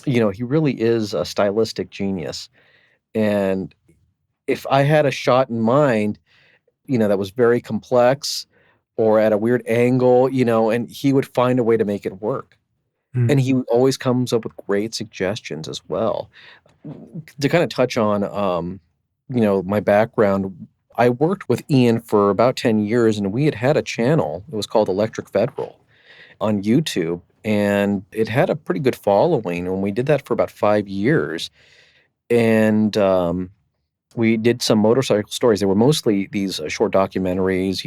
he really is a stylistic genius. And if I had a shot in mind, that was very complex or at a weird angle, and he would find a way to make it work. And he always comes up with great suggestions as well. To kind of touch on, my background, I worked with Ian for about 10 years, and we had a channel. It was called Electric Federal on YouTube, and it had a pretty good following, and we did that for about 5 years. And we did some motorcycle stories. They were mostly these short documentaries,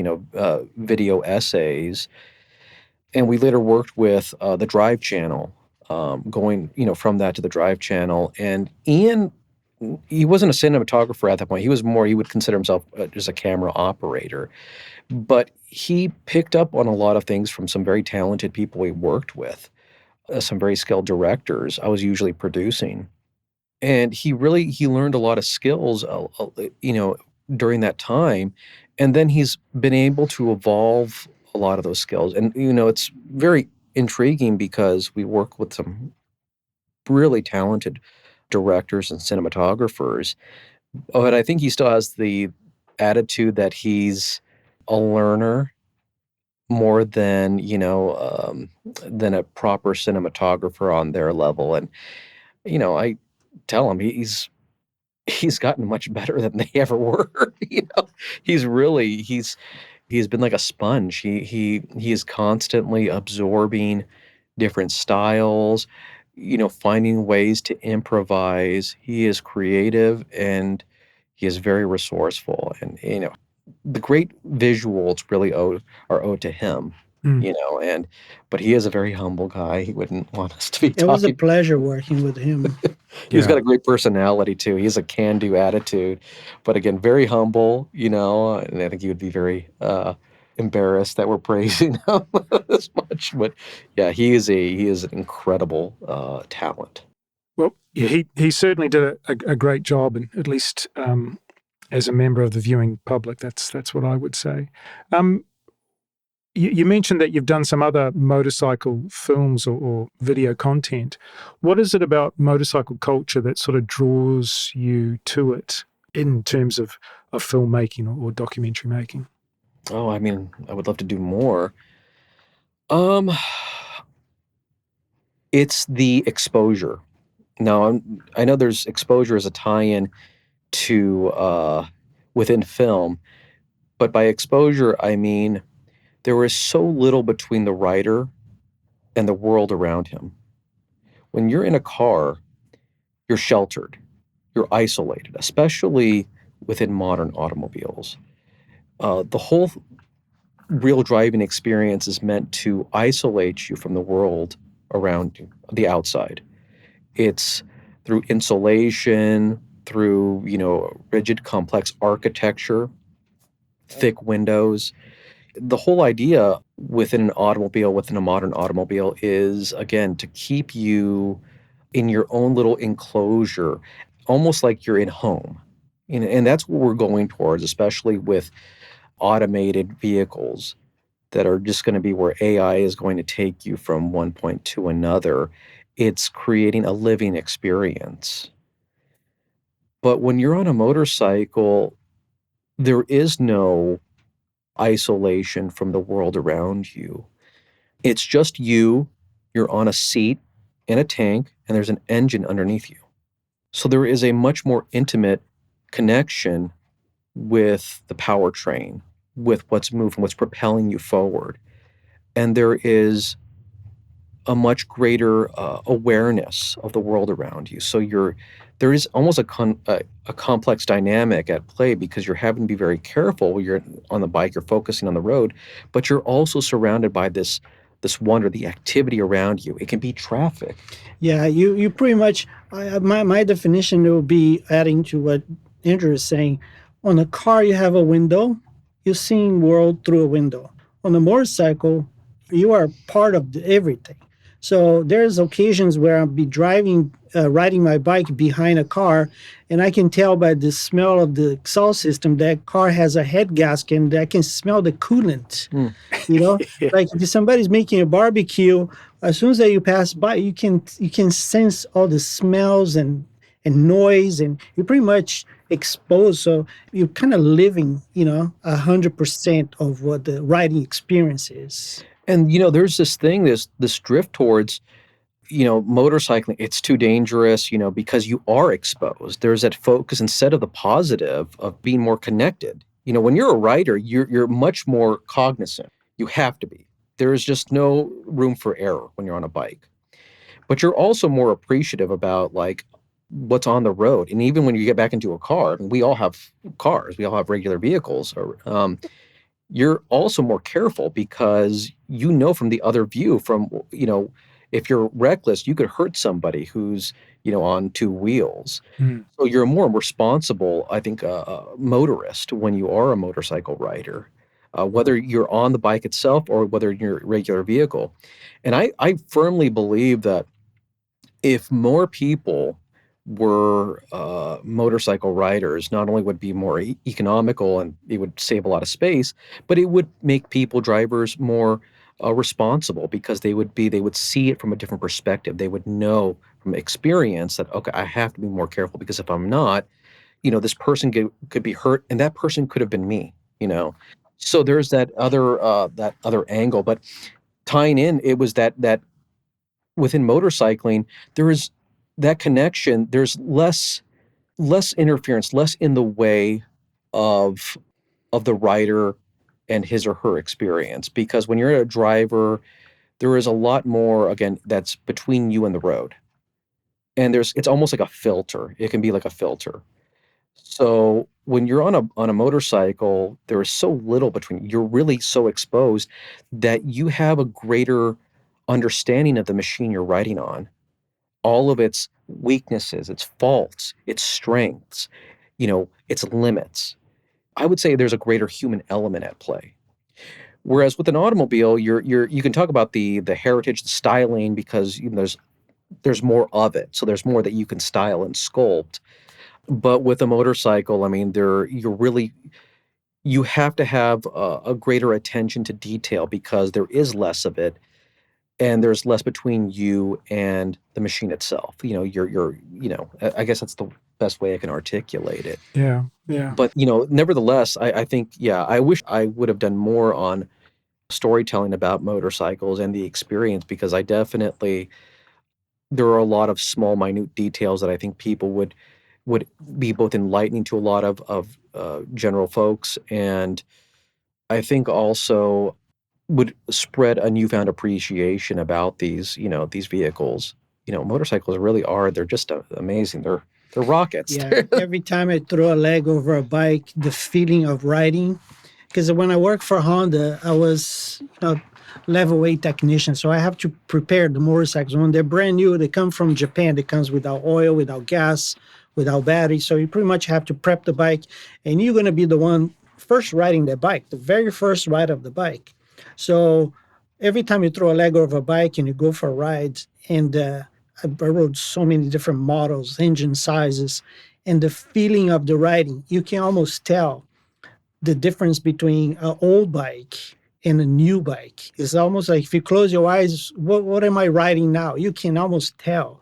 video essays. And we later worked with the Drive channel, going, from that to the Drive channel. And Ian, he wasn't a cinematographer at that point. He would consider himself just a camera operator. But he picked up on a lot of things from some very talented people we worked with, some very skilled directors I was usually producing. And he learned a lot of skills, during that time. And then he's been able to evolve a lot of those skills. And, it's very intriguing because we work with some really talented directors and cinematographers. But I think he still has the attitude that he's a learner more than, than a proper cinematographer on their level. And, I tell him he's gotten much better than they ever were. He's been like a sponge. He is constantly absorbing different styles, finding ways to improvise. He is creative and he is very resourceful. And the great visuals really are owed to him. Mm. And but he is a very humble guy. He wouldn't want us to be It was a talking. pleasure working with him. He's got Yeah. a great personality too. He has a can-do attitude, but again, very humble, and I think he would be very embarrassed that we're praising him this much. But yeah, he is an incredible talent. Well, yeah, he certainly did a great job, and at least as a member of the viewing public, that's what I would say. You mentioned that you've done some other motorcycle films or video content. What is it about motorcycle culture that sort of draws you to it in terms of filmmaking or documentary making? Oh, I mean, I would love to do more. Um, it's the exposure. Now, I know there's exposure as a tie-in to within film, but by exposure, I mean there is so little between the writer and the world around him. When you're in a car, you're sheltered, you're isolated, especially within modern automobiles. The whole real driving experience is meant to isolate you from the world around you, the outside. It's through insulation, through, rigid, complex architecture, thick windows. The whole idea within an automobile, within a modern automobile, is again to keep you in your own little enclosure, almost like you're in home. And that's what we're going towards, especially with automated vehicles that are just going to be where AI is going to take you from one point to another. It's creating a living experience. But when you're on a motorcycle, there is no isolation from the world around you. It's just you, you're on a seat in a tank, and there's an engine underneath you. So there is a much more intimate connection with the powertrain, with what's moving, what's propelling you forward. And there is a much greater awareness of the world around you. So there is almost a complex dynamic at play because you're having to be very careful when you're on the bike, you're focusing on the road, but you're also surrounded by this wonder, the activity around you. It can be traffic. Yeah, you pretty much my definition will be adding to what Andrew is saying. On a car, you have a window. You're seeing world through a window. On a motorcycle, you are part of everything. So there's occasions where I'll be driving, riding my bike behind a car, and I can tell by the smell of the exhaust system that car has a head gasket, and I can smell the coolant. Mm. You know, Yeah. like if somebody's making a barbecue, as soon as that you pass by, you can sense all the smells and noise, and you're pretty much exposed. So you're kind of living, 100% of what the riding experience is. And there's this thing, this drift towards motorcycling. It's too dangerous, because you are exposed. There's that focus instead of the positive of being more connected. When you're a rider, you're much more cognizant. You have to be. There is just no room for error when you're on a bike. But you're also more appreciative about like what's on the road. And even when you get back into a car, and we all have cars, we all have regular vehicles, or you're also more careful because from the other view, if you're reckless, you could hurt somebody who's on two wheels. Mm. So you're a more responsible, I think, motorist when you are a motorcycle rider, whether you're on the bike itself or whether you're a regular vehicle. And I firmly believe that if more people were motorcycle riders, not only would be more economical and it would save a lot of space, but it would make people, drivers, more responsible because they would see it from a different perspective. They would know from experience that, okay, I have to be more careful because if I'm not, this person could be hurt and that person could have been me. So there's that other angle, but tying in, it was that within motorcycling, there is that connection. There's less interference, less in the way of the rider and his or her experience. Because when you're a driver, there is a lot more, again, that's between you and the road. And it's almost like a filter. It can be like a filter. So when you're on a motorcycle, there is so little between you're really so exposed that you have a greater understanding of the machine you're riding on, all of its weaknesses, its faults, its strengths, its limits. I would say there's a greater human element at play. Whereas with an automobile, you can talk about the heritage, the styling, because there's more of it. So there's more that you can style and sculpt. But with a motorcycle, I mean, you have to have a greater attention to detail because there is less of it, and there's less between you and the machine itself. I guess that's the best way I can articulate it. Yeah, yeah. But nevertheless, I think, yeah, I wish I would have done more on storytelling about motorcycles and the experience, because I definitely there are a lot of small, minute details that I think people would be both enlightening to a lot of general folks, and I think also would spread a newfound appreciation about these vehicles. Motorcycles really are, they're just amazing. They're rockets. Yeah, every time I throw a leg over a bike, the feeling of riding, because when I worked for Honda, I was level 8 technician, so I have to prepare the motorcycles. When they're brand new, they come from Japan. They comes without oil, without gas, without battery. So you pretty much have to prep the bike, and you're going to be the one first riding the bike, the very first ride of the bike. So every time you throw a leg over a bike and you go for a ride, and I rode so many different models, engine sizes, and the feeling of the riding, you can almost tell the difference between an old bike and a new bike. It's almost like if you close your eyes, what am I riding now? You can almost tell.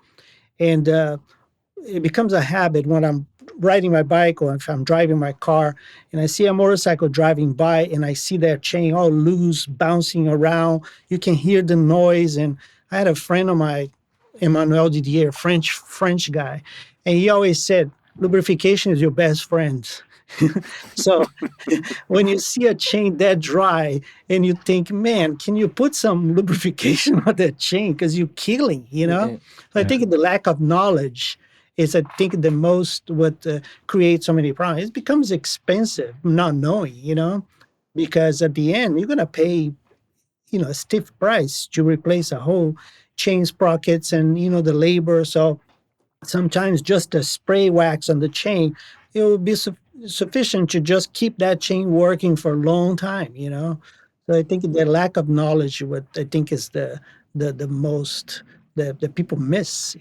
And it becomes a habit when I'm riding my bike or if I'm driving my car and I see a motorcycle driving by and I see that chain all loose, bouncing around. You can hear the noise. And I had a friend of mine, Emmanuel Didier, French guy, and he always said, lubrication is your best friend. So when you see a chain that dry and you think, man, can you put some lubrication on that chain? Because you're killing. So I think the lack of knowledge is, I think, the most what creates so many problems. It becomes expensive not knowing, because at the end, you're going to pay, a stiff price to replace a whole chain sprockets and, the labor. So sometimes just a spray wax on the chain, it will be sufficient to just keep that chain working for a long time. So I think the lack of knowledge, what I think is the most that people miss.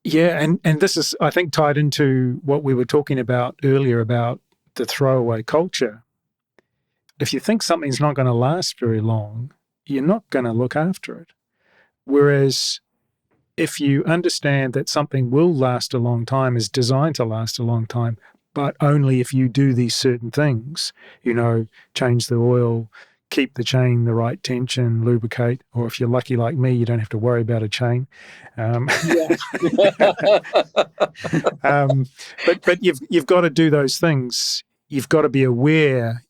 Yeah, and this is, I think, tied into what we were talking about earlier about the throwaway culture. If you think something's not going to last very long, you're not going to look after it. Whereas if you understand that something will last a long time, is designed to last a long time, but only if you do these certain things, change the oil, keep the chain the right tension, lubricate, or if you're lucky like me, you don't have to worry about a chain. Yeah. But you've got to do those things. You've got to be aware,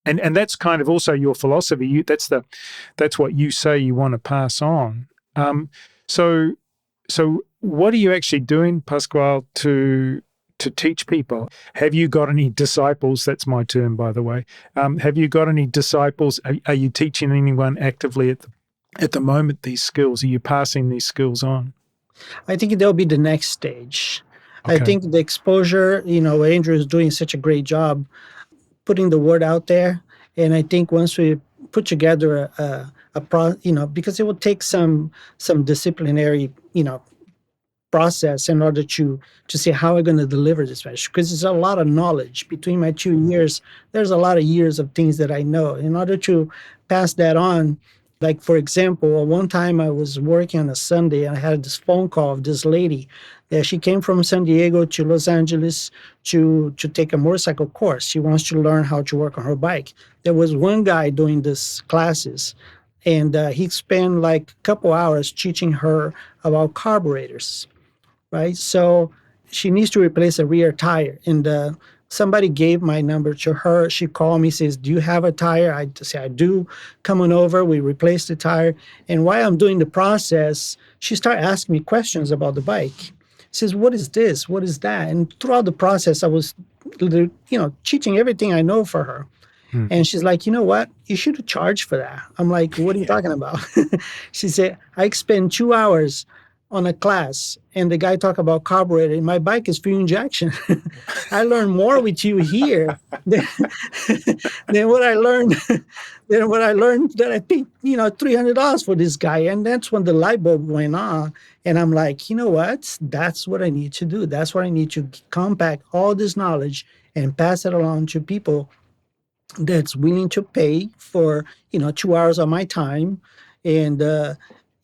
and that's kind of also your philosophy. That's what you say you want to pass on. So what are you actually doing, Paschoal, to teach people? Have you got any disciples? That's my term, by the way. Have you got any disciples? Are you teaching anyone actively at the moment these skills? Are you passing these skills on? I think that'll be the next stage. Okay. I think the exposure, Andrew is doing such a great job putting the word out there. And I think once we put together because it will take some disciplinary, process in order to see how we're going to deliver this message, because it's a lot of knowledge between my 2 years. There's a lot of years of things that I know. In order to pass that on, Like, for example, one time I was working on a Sunday and I had this phone call of this lady that she came from San Diego to Los Angeles to take a motorcycle course. She wants to learn how to work on her bike. There was one guy doing these classes, and he spent like a couple hours teaching her about carburetors, right? So she needs to replace a rear tire. And somebody gave my number to her. She called me, says, "Do you have a tire?" I say, "I do." Come on over. We replaced the tire. And while I'm doing the process, she started asking me questions about the bike. Says, "What is this? What is that?" And throughout the process, I was, teaching everything I know for her. Hmm. And she's like, "You know what? You should charge for that." I'm like, "What are you talking about?" She said, "I spend 2 hours on a class and the guy talk about carburetor and my bike is fuel injection. I learned more with you here than, than what I learned that I paid, $300 for this guy." And that's when the light bulb went on. And I'm like, you know what? That's what I need to do. That's what I need to compact all this knowledge and pass it along to people that's willing to pay for 2 hours of my time. And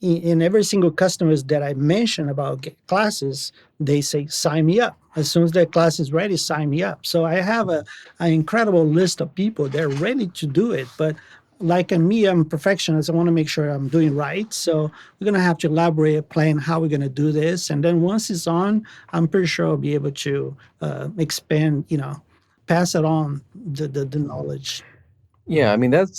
in every single customers that I mention about classes, they say sign me up as soon as their class is ready. Sign me up. So I have an incredible list of people that are ready to do it. But like me, I'm a perfectionist. I want to make sure I'm doing right. So we're going to have to elaborate a plan how we're going to do this. And then once it's on, I'm pretty sure I'll be able to expand, pass it on the knowledge. Yeah, I mean that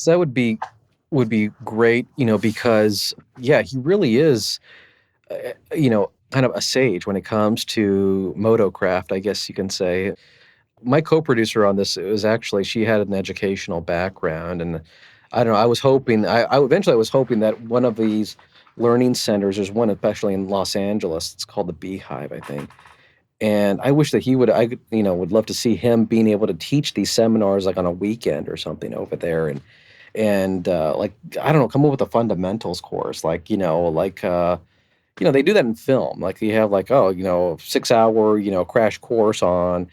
would be great, because yeah, he really is, kind of a sage when it comes to motocraft, I guess you can say. My co-producer on this was actually she had an educational background, and I don't know. I was hoping I eventually I was hoping that one of these learning centers, there's one especially in Los Angeles. It's called the Beehive, I think. And I wish that he would, would love to see him being able to teach these seminars like on a weekend or something over there, and like I don't know, come up with a fundamentals course, like they do that in film. Like you have like, 6 hour, crash course on,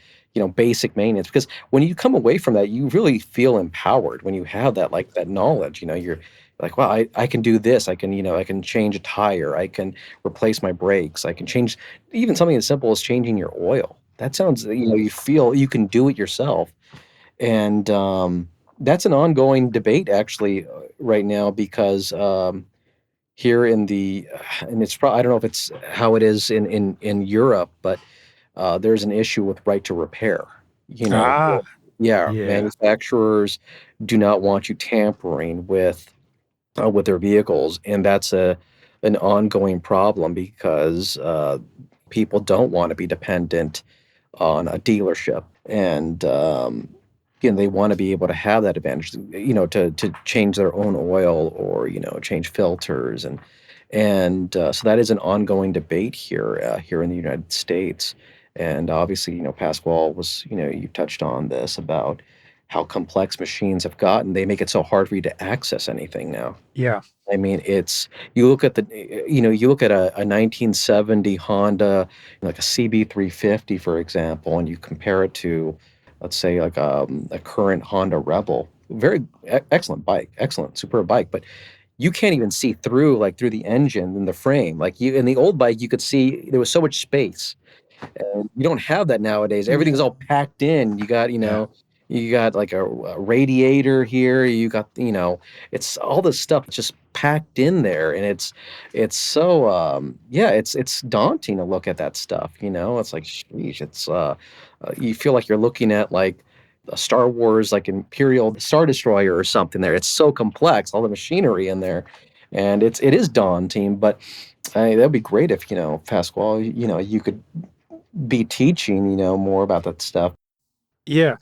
basic maintenance. Because when you come away from that, you really feel empowered when you have that, like that knowledge. You're like, wow, I can do this. I can change a tire. I can replace my brakes. I can change even something as simple as changing your oil. That sounds, you feel you can do it yourself. And that's an ongoing debate actually right now because here in the and it's probably I don't know if it's how it is in Europe, but there's an issue with right to repair. You know, Ah, yeah, yeah. manufacturers do not want you tampering with their vehicles, and that's an ongoing problem because people don't want to be dependent on a dealership, and they want to be able to have that advantage, to change their own oil or change filters, and so that is an ongoing debate here in the United States, and obviously Pasquale was you touched on this about how complex machines have gotten. They make it so hard for you to access anything now. Yeah. I mean, it's you look at a 1970 Honda, like a CB350, for example, and you compare it to, let's say, like a current Honda Rebel. Very excellent bike, excellent, superb bike, but you can't even see through through the engine and the frame. Like you in the old bike, you could see there was so much space. You don't have that nowadays. Everything's Yeah. all packed in. Yeah. You got like a radiator here. You got, it's all this stuff just packed in there, and it's so yeah, it's daunting to look at that stuff. It's like, sheesh, it's you feel like you're looking at like a Star Wars like Imperial Star Destroyer or something. There, it's so complex, all the machinery in there, and it is daunting. But that'd be great if Pasquale, you could be teaching, more about that stuff. Yeah.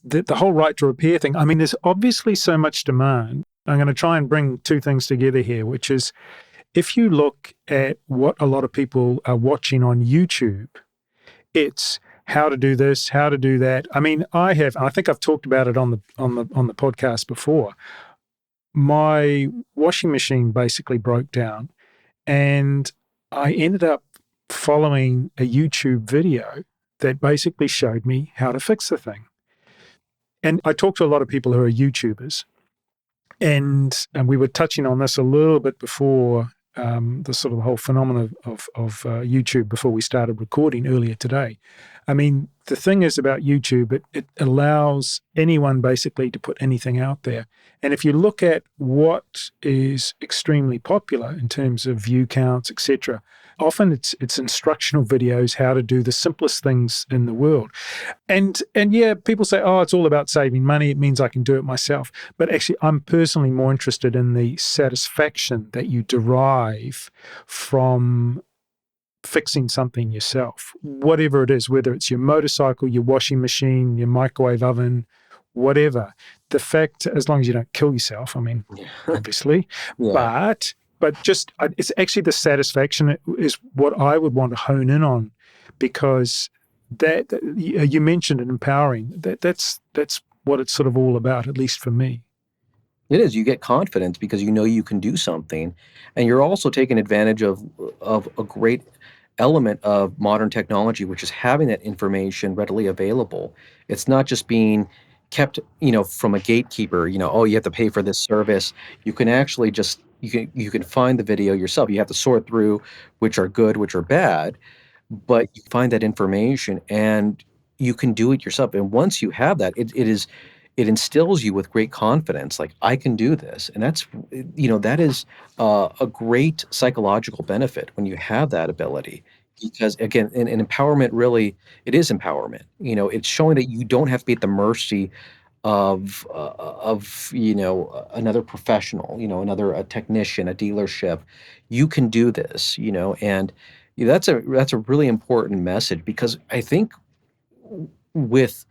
The whole right to repair thing. I mean, there's obviously so much demand. I'm going to try and bring two things together here, which is if you look at what a lot of people are watching on YouTube, it's how to do this, how to do that. I mean, I think I've talked about it on the podcast before. My washing machine basically broke down, and I ended up following a YouTube video that basically showed me how to fix the thing. And I talk to a lot of people who are YouTubers, And we were touching on this a little bit before the sort of the whole phenomenon of YouTube before we started recording earlier today. I mean, the thing is about YouTube, it allows anyone basically to put anything out there. And if you look at what is extremely popular in terms of view counts, etc., often it's instructional videos, how to do the simplest things in the world. And yeah, people say, oh, it's all about saving money. It means I can do it myself. But actually, I'm personally more interested in the satisfaction that you derive from fixing something yourself, whatever it is, whether it's your motorcycle, your washing machine, your microwave oven, whatever. The fact, as long as you don't kill yourself, I mean, obviously, Yeah. but just it's actually the satisfaction is what I would want to hone in on, because that you mentioned it, empowering. That's what it's sort of all about, at least for me. It is. You get confidence because you know you can do something, and you're also taking advantage of a great element of modern technology, which is having that information readily available. It's not just being kept, from a gatekeeper. Oh, you have to pay for this service. You can actually just you can find the video yourself. You have to sort through which are good, which are bad, but you find that information and you can do it yourself. And once you have that, it instills you with great confidence. Like, I can do this, and that is a great psychological benefit when you have that ability. Because again, in empowerment, really, it is empowerment. It's showing that you don't have to be at the mercy of another professional, another a technician, a dealership. You can do this, and that's a really important message, because I think with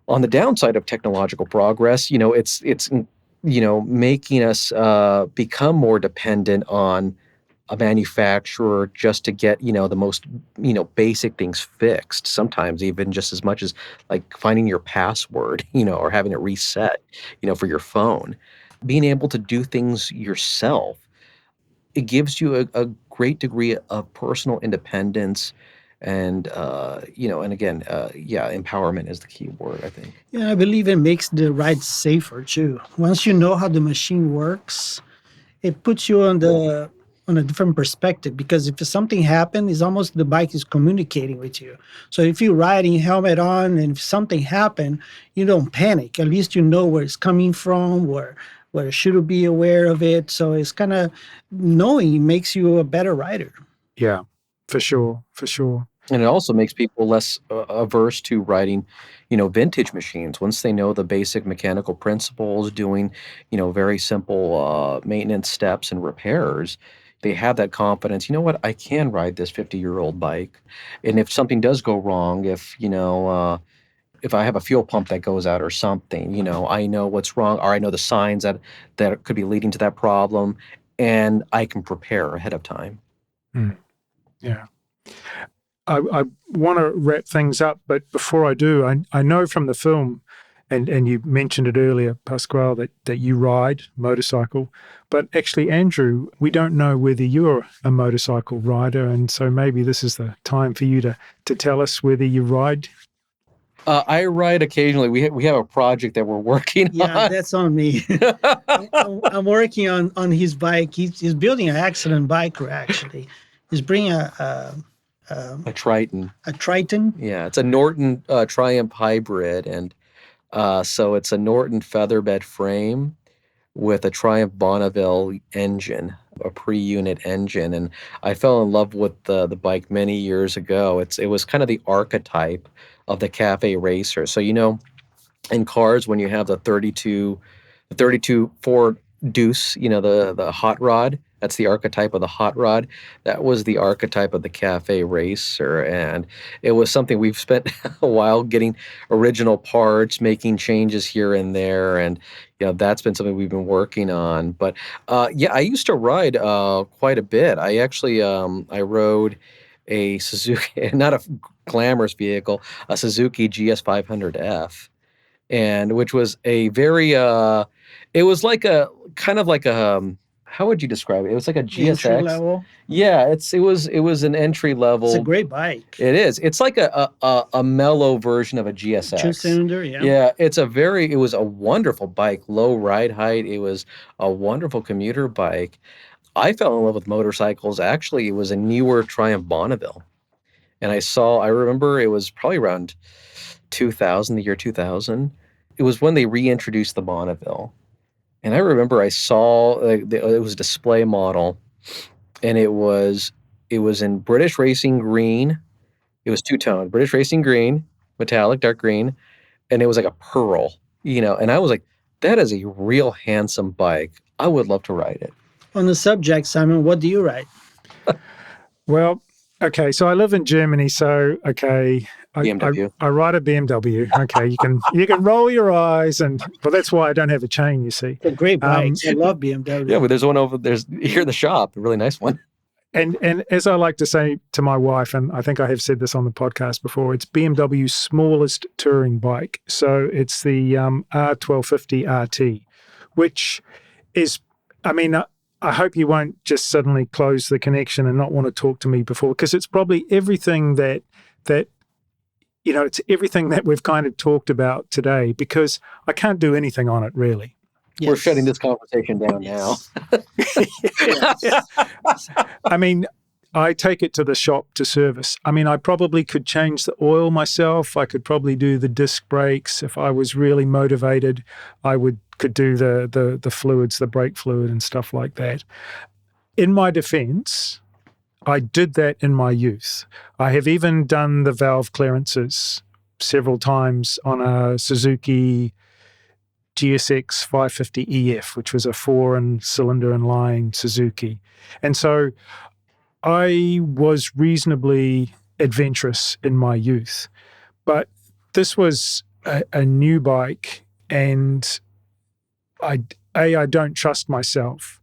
on the downside of technological progress, it's making us become more dependent on a manufacturer just to get, the most, basic things fixed. Sometimes even just as much as like finding your password, or having it reset, for your phone. Being able to do things yourself, it gives you a great degree of personal independence, and again, yeah, empowerment is the key word, I think. Yeah, I believe it makes the ride safer too. Once you know how the machine works, it puts you on a different perspective, because if something happens, it's almost the bike is communicating with you. So if you're riding helmet on and if something happened, you don't panic. At least you know where it's coming from, where should you be aware of it. So it's kind of knowing makes you a better rider. Yeah, for sure, for sure. And it also makes people less averse to riding, vintage machines. Once they know the basic mechanical principles, doing, very simple maintenance steps and repairs, they have that confidence. You know what? I can ride this 50-year-old bike, and if something does go wrong, if I have a fuel pump that goes out or something, I know what's wrong, or I know the signs that could be leading to that problem, and I can prepare ahead of time. Mm, yeah. I want to wrap things up, but before I do, I know from the film, and you mentioned it earlier, Paschoal, that you ride motorcycle. But actually, Andrew, we don't know whether you're a motorcycle rider, and so maybe this is the time for you to tell us whether you ride. I ride occasionally. We have a project that we're working Yeah, on. that's on me. I'm working on his bike. He's building an excellent bike, actually. He's bringing A Triton. a Triton. Yeah, it's a Norton Triumph hybrid, and so it's a Norton featherbed frame with a Triumph Bonneville engine, a pre-unit engine, and I fell in love with the bike many years ago. It was kind of the archetype of the cafe racer. So in cars, when you have the 32 Ford Deuce, the hot rod, that's the archetype of the hot rod. That was the archetype of the cafe racer, and it was something we've spent a while getting original parts, making changes here and there, and that's been something we've been working on. But yeah, I used to ride quite a bit. I actually I rode a Suzuki, not a glamorous vehicle, a Suzuki GS 500F, and which was a very it was like a kind of like a how would you describe it? It was like a Entry GSX. level. Yeah, it was an entry It's a level. great bike. It is. It's like a mellow version of a GSX. 2-cylinder, yeah. Yeah, it was a wonderful bike, low ride height. It was a wonderful commuter bike. I fell in love with motorcycles. Actually, it was a newer Triumph Bonneville. And I remember it was probably around 2000, the year 2000. It was when they reintroduced the Bonneville. And I remember I saw it was a display model, and it was in British Racing green. It was two-tone, British Racing green, metallic, dark green, and it was like a pearl, and I was like, that is a real handsome bike. I would love to ride it. On the subject, Simon, what do you ride? Well, okay, so I live in Germany, so okay, BMW. I ride a BMW. Okay, you can roll your eyes, but that's why I don't have a chain. You see, They're great bikes. I love BMW. Yeah, but there's here in the shop, a really nice one. And as I like to say to my wife, and I think I have said this on the podcast before, it's BMW's smallest touring bike. So it's the R1250 RT, which is, I mean, I hope you won't just suddenly close the connection and not want to talk to me before, because it's probably everything that it's everything that we've kind of talked about today, because I can't do anything on it really. Yes. We're shutting this conversation down now. I mean, I take it to the shop to service. I mean, I probably could change the oil myself. I could probably do the disc brakes. If I was really motivated, I could do the fluids, the brake fluid and stuff like that. In my defense, I did that in my youth. I have even done the valve clearances several times on a Suzuki GSX 550 EF, which was a 4-cylinder and line Suzuki. And so I was reasonably adventurous in my youth. But this was a new bike, and I don't trust myself.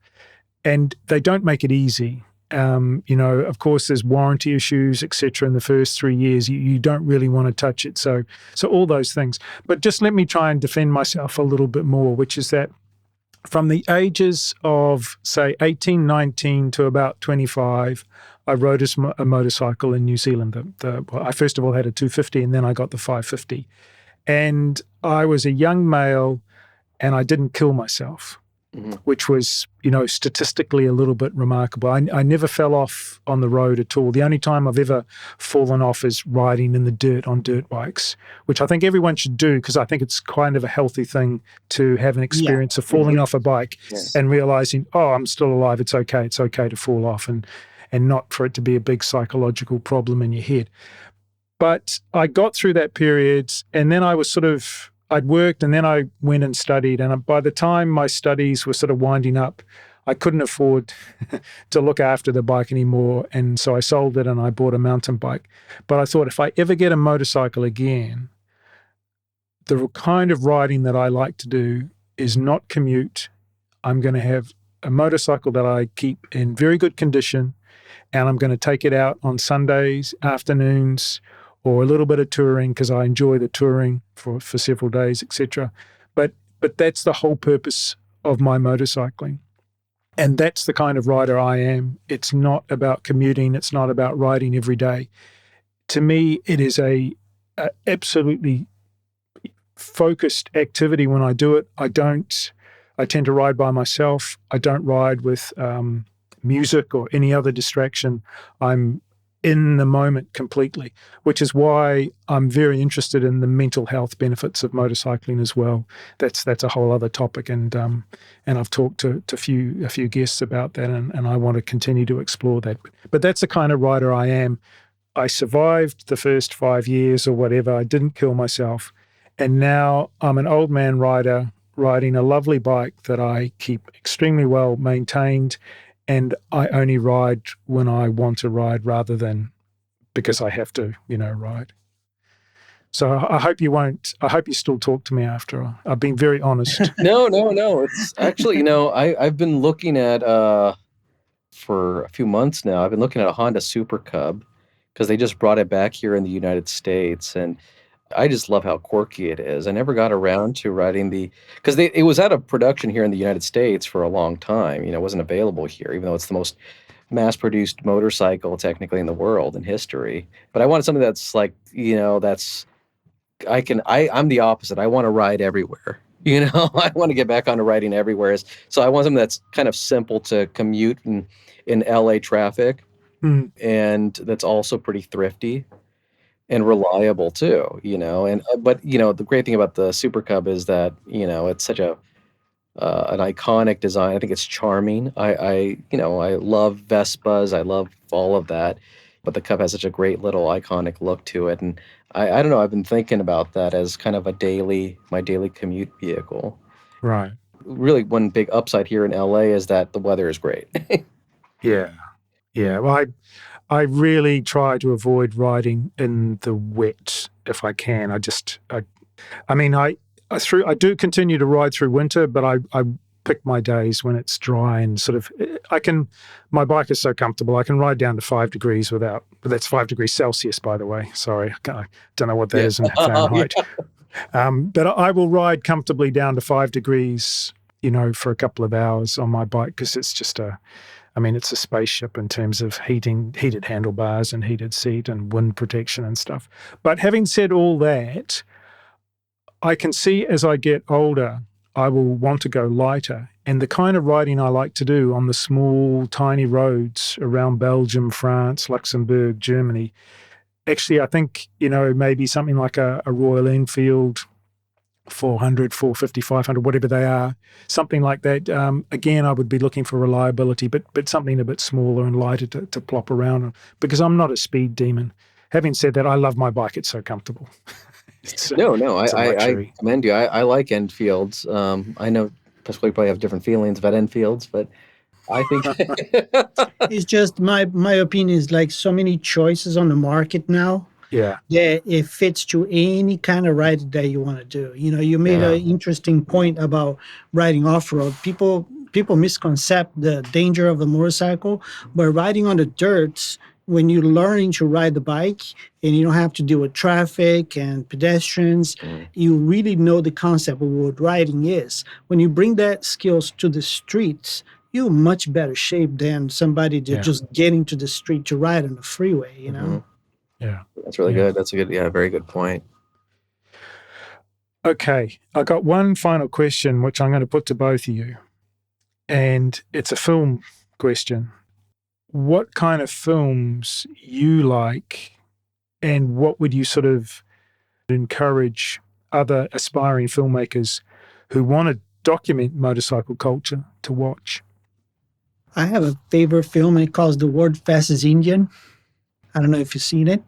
And they don't make it easy. Of course, there's warranty issues, etc. In the first 3 years, you don't really want to touch it. So all those things. But just let me try and defend myself a little bit more, which is that from the ages of, say, 18, 19 to about 25, I rode a motorcycle in New Zealand. I first of all had a 250, and then I got the 550. And I was a young male, and I didn't kill myself. Mm-hmm. Which was, statistically a little bit remarkable. I never fell off on the road at all. The only time I've ever fallen off is riding in the dirt on dirt bikes, which I think everyone should do, because I think it's kind of a healthy thing to have an experience of falling off a bike and realizing, oh, I'm still alive. It's okay. It's okay to fall off, and not for it to be a big psychological problem in your head. But I got through that period, and then I was I'd worked, and then I went and studied. And by the time my studies were sort of winding up, I couldn't afford to look after the bike anymore. And so I sold it and I bought a mountain bike. But I thought, if I ever get a motorcycle again, the kind of riding that I like to do is not commute. I'm going to have a motorcycle that I keep in very good condition, and I'm going to take it out on Sundays, afternoons, or a little bit of touring, because I enjoy the touring for several days, etc. But that's the whole purpose of my motorcycling. And that's the kind of rider I am. It's not about commuting. It's not about riding every day. To me, it is a absolutely focused activity when I do it. I tend to ride by myself. I don't ride with music or any other distraction. I'm in the moment completely, which is why I'm very interested in the mental health benefits of motorcycling as well. That's a whole other topic, and I've talked to a few guests about that, and I want to continue to explore that. But that's the kind of rider I am. I survived the first 5 years or whatever. I didn't kill myself, and now I'm an old man rider riding a lovely bike that I keep extremely well maintained. And I only ride when I want to ride, rather than because I have to, ride. So I hope you won't. I hope you still talk to me after. I've been very honest. No. It's actually, I've been looking at for a few months now. I've been looking at a Honda Super Cub, because they just brought it back here in the United States, and I just love how quirky it is. I never got around to riding because it was out of production here in the United States for a long time. It wasn't available here, even though it's the most mass-produced motorcycle technically in the world in history. But I wanted something that's like, that's I'm the opposite. I want to ride everywhere. I want to get back onto riding everywhere. So I want something that's kind of simple to commute in LA traffic, Mm, and that's also pretty thrifty and reliable too, and but the great thing about the Super Cub is that, it's such an iconic design. I think it's charming. I love Vespas. I love all of that, but the Cub has such a great little iconic look to it, and I don't know. I've been thinking about that as kind of my daily commute vehicle. right. Really, one big upside here in LA is that the weather is great. Yeah. Yeah. Well, I really try to avoid riding in the wet if I can. I mean, I do continue to ride through winter, but I pick my days when it's dry and sort of my bike is so comfortable. I can ride down to 5 degrees but that's 5 degrees Celsius, by the way. Sorry. I don't know what that Yeah. is in Oh, yeah. Fahrenheit. But I will ride comfortably down to 5 degrees, for a couple of hours on my bike because it's it's a spaceship in terms of heated handlebars and heated seat and wind protection and stuff. But having said all that, I can see as I get older, I will want to go lighter. And the kind of riding I like to do on the small, tiny roads around Belgium, France, Luxembourg, Germany, actually, I think, maybe something like a Royal Enfield 400, 450, 500, whatever they are, something like that. Again, I would be looking for reliability, but something a bit smaller and lighter to plop around on, because I'm not a speed demon. Having said that, I love my bike. It's so comfortable. No, It's a I luxury. commend you. I like Enfields. I know Pascal, you probably have different feelings about Enfields, but I think It's just my opinion is like so many choices on the market now Yeah, that it fits to any kind of ride that you want to do. You made yeah. an interesting point about riding off road. People misconcept the danger of a motorcycle, but riding on the dirt, when you're learning to ride the bike and you don't have to deal with traffic and pedestrians, Mm. you really know the concept of what riding is. When you bring that skills to the streets, you're much better shape than somebody that yeah, just getting to the street to ride on the freeway. Mhm. yeah, That's really yeah. good. That's a good, yeah, very good point. Okay, I got one final question, which I'm going to put to both of you, and it's a film question. What kind of films you like, and what would you sort of encourage other aspiring filmmakers who want to document motorcycle culture to watch? I have a favorite film and it calls The World Fastest Indian. I don't know if you've seen it.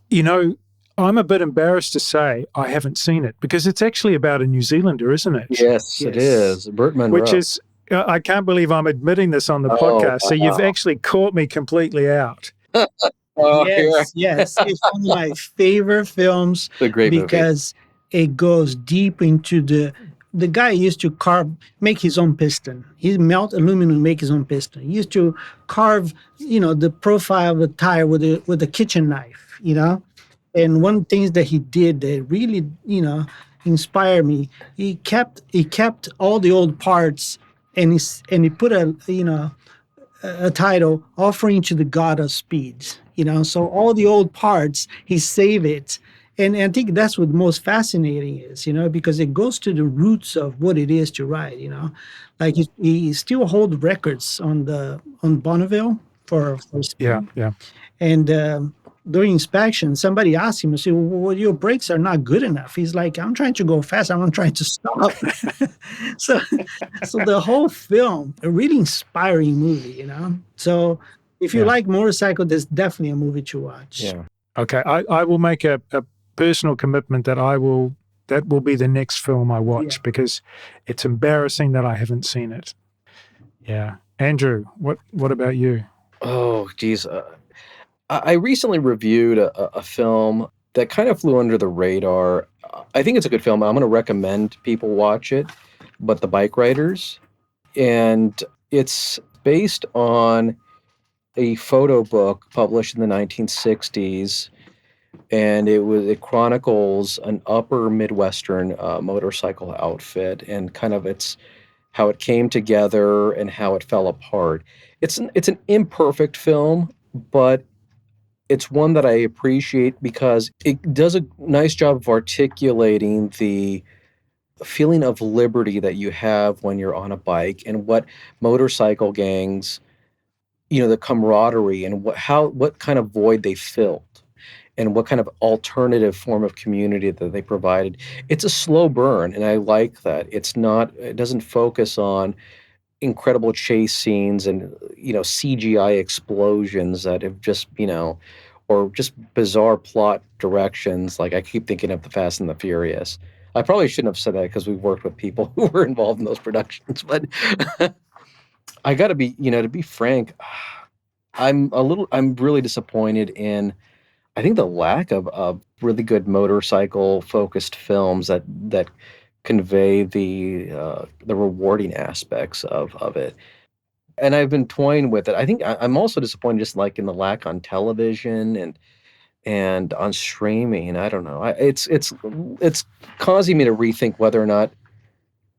You know, I'm a bit embarrassed to say I haven't seen it because it's actually about a New Zealander, isn't it? Yes, it Yes. is. Burt Which Monroe. is, I can't believe I'm admitting this on the Oh, podcast. So you've wow. actually caught me completely out. Oh, yeah. Yes, yes. It's one of my favorite films It's a great movie. because it goes deep into the guy used to make his own piston. He melt aluminum, make his own piston. He used to carve, the profile of the tire with a kitchen knife. And one thing that he did that really, inspired me, he kept all the old parts and he put a title offering to the god of speed. So all the old parts he saved it, and I think that's what most fascinating is, because it goes to the roots of what it is to ride. Like he still hold records on Bonneville for Yeah, speed. yeah. And during inspection, somebody asked him, I said, well, your brakes are not good enough. He's like, I'm trying to go fast. I'm not trying to stop. so, so the whole film, a really inspiring movie. So if you Yeah. like motorcycle, there's definitely a movie to watch. Yeah. Okay. I will make a personal commitment that that will be the next film I watch Yeah. because it's embarrassing that I haven't seen it. Yeah. Andrew, what about you? Oh, geez. I recently reviewed a film that kind of flew under the radar. I think it's a good film. I'm going to recommend people watch it, but The Bike Riders. And it's based on a photo book published in the 1960s and it chronicles an upper Midwestern motorcycle outfit and kind of its how it came together and how it fell apart. It's an imperfect film, but it's one that I appreciate because it does a nice job of articulating the feeling of liberty that you have when you're on a bike and what motorcycle gangs, the camaraderie and what kind of void they filled and what kind of alternative form of community that they provided. It's a slow burn, and I like that. It doesn't focus on incredible chase scenes and CGI explosions that have just or just bizarre plot directions. Like I keep thinking of the Fast and the Furious. I probably shouldn't have said that because we worked with people who were involved in those productions, but I got to be, to be frank, I'm really disappointed in, I think, the lack of really good motorcycle focused films that convey the rewarding aspects of it. And I've been toying with it. I think I'm also disappointed just like in the lack on television and on streaming. I don't know. It's causing me to rethink whether or not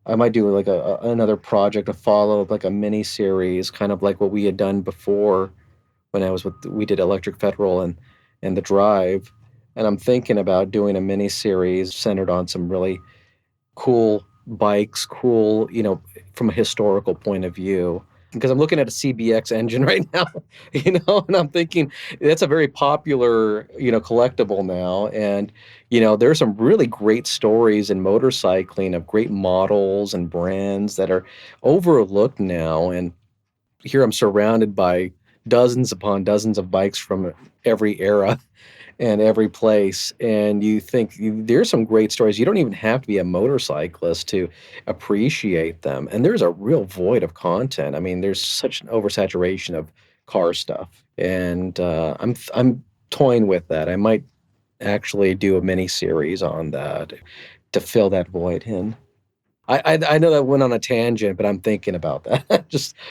I might do like another project, a follow like a mini series, kind of like what we had done before when we did Electric Federal and The Drive. And I'm thinking about doing a mini series centered on some really cool bikes, from a historical point of view. Because I'm looking at a CBX engine right now, and I'm thinking that's a very popular, collectible now. And, there's some really great stories in motorcycling of great models and brands that are overlooked now. And here I'm surrounded by dozens upon dozens of bikes from every era and every place. And you think there's some great stories. You don't even have to be a motorcyclist to appreciate them. And there's a real void of content. I mean, there's such an oversaturation of car stuff. And I'm toying with that. I might actually do a mini series on that to fill that void in. I know that went on a tangent, but I'm thinking about that.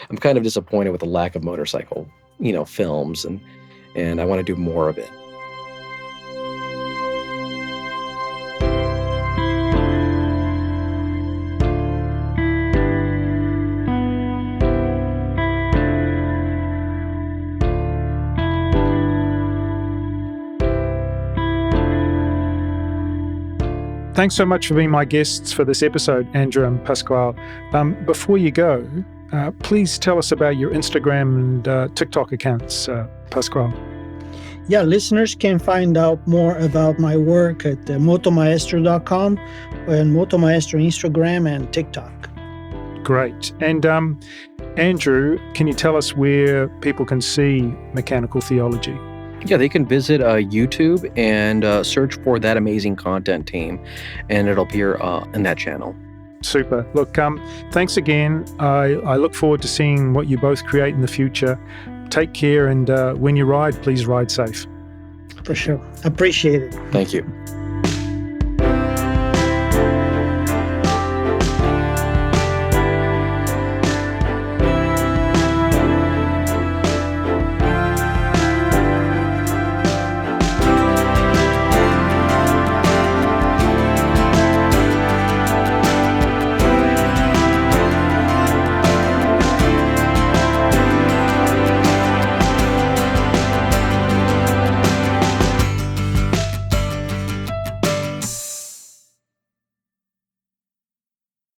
I'm kind of disappointed with the lack of motorcycle, films, and I want to do more of it. Thanks so much for being my guests for this episode, Andrew and Paschoal. Before you go, please tell us about your Instagram and TikTok accounts, Paschoal. Yeah, listeners can find out more about my work at motomaestro.com and Motomaestro Instagram and TikTok. Great. And Andrew, can you tell us where people can see Mechnical Theology? Yeah, they can visit YouTube and search for That Amazing Content Team, and it'll appear in that channel. Super. Look, thanks again. I look forward to seeing what you both create in the future. Take care, and when you ride, please ride safe. For sure. Appreciate it. Thank you.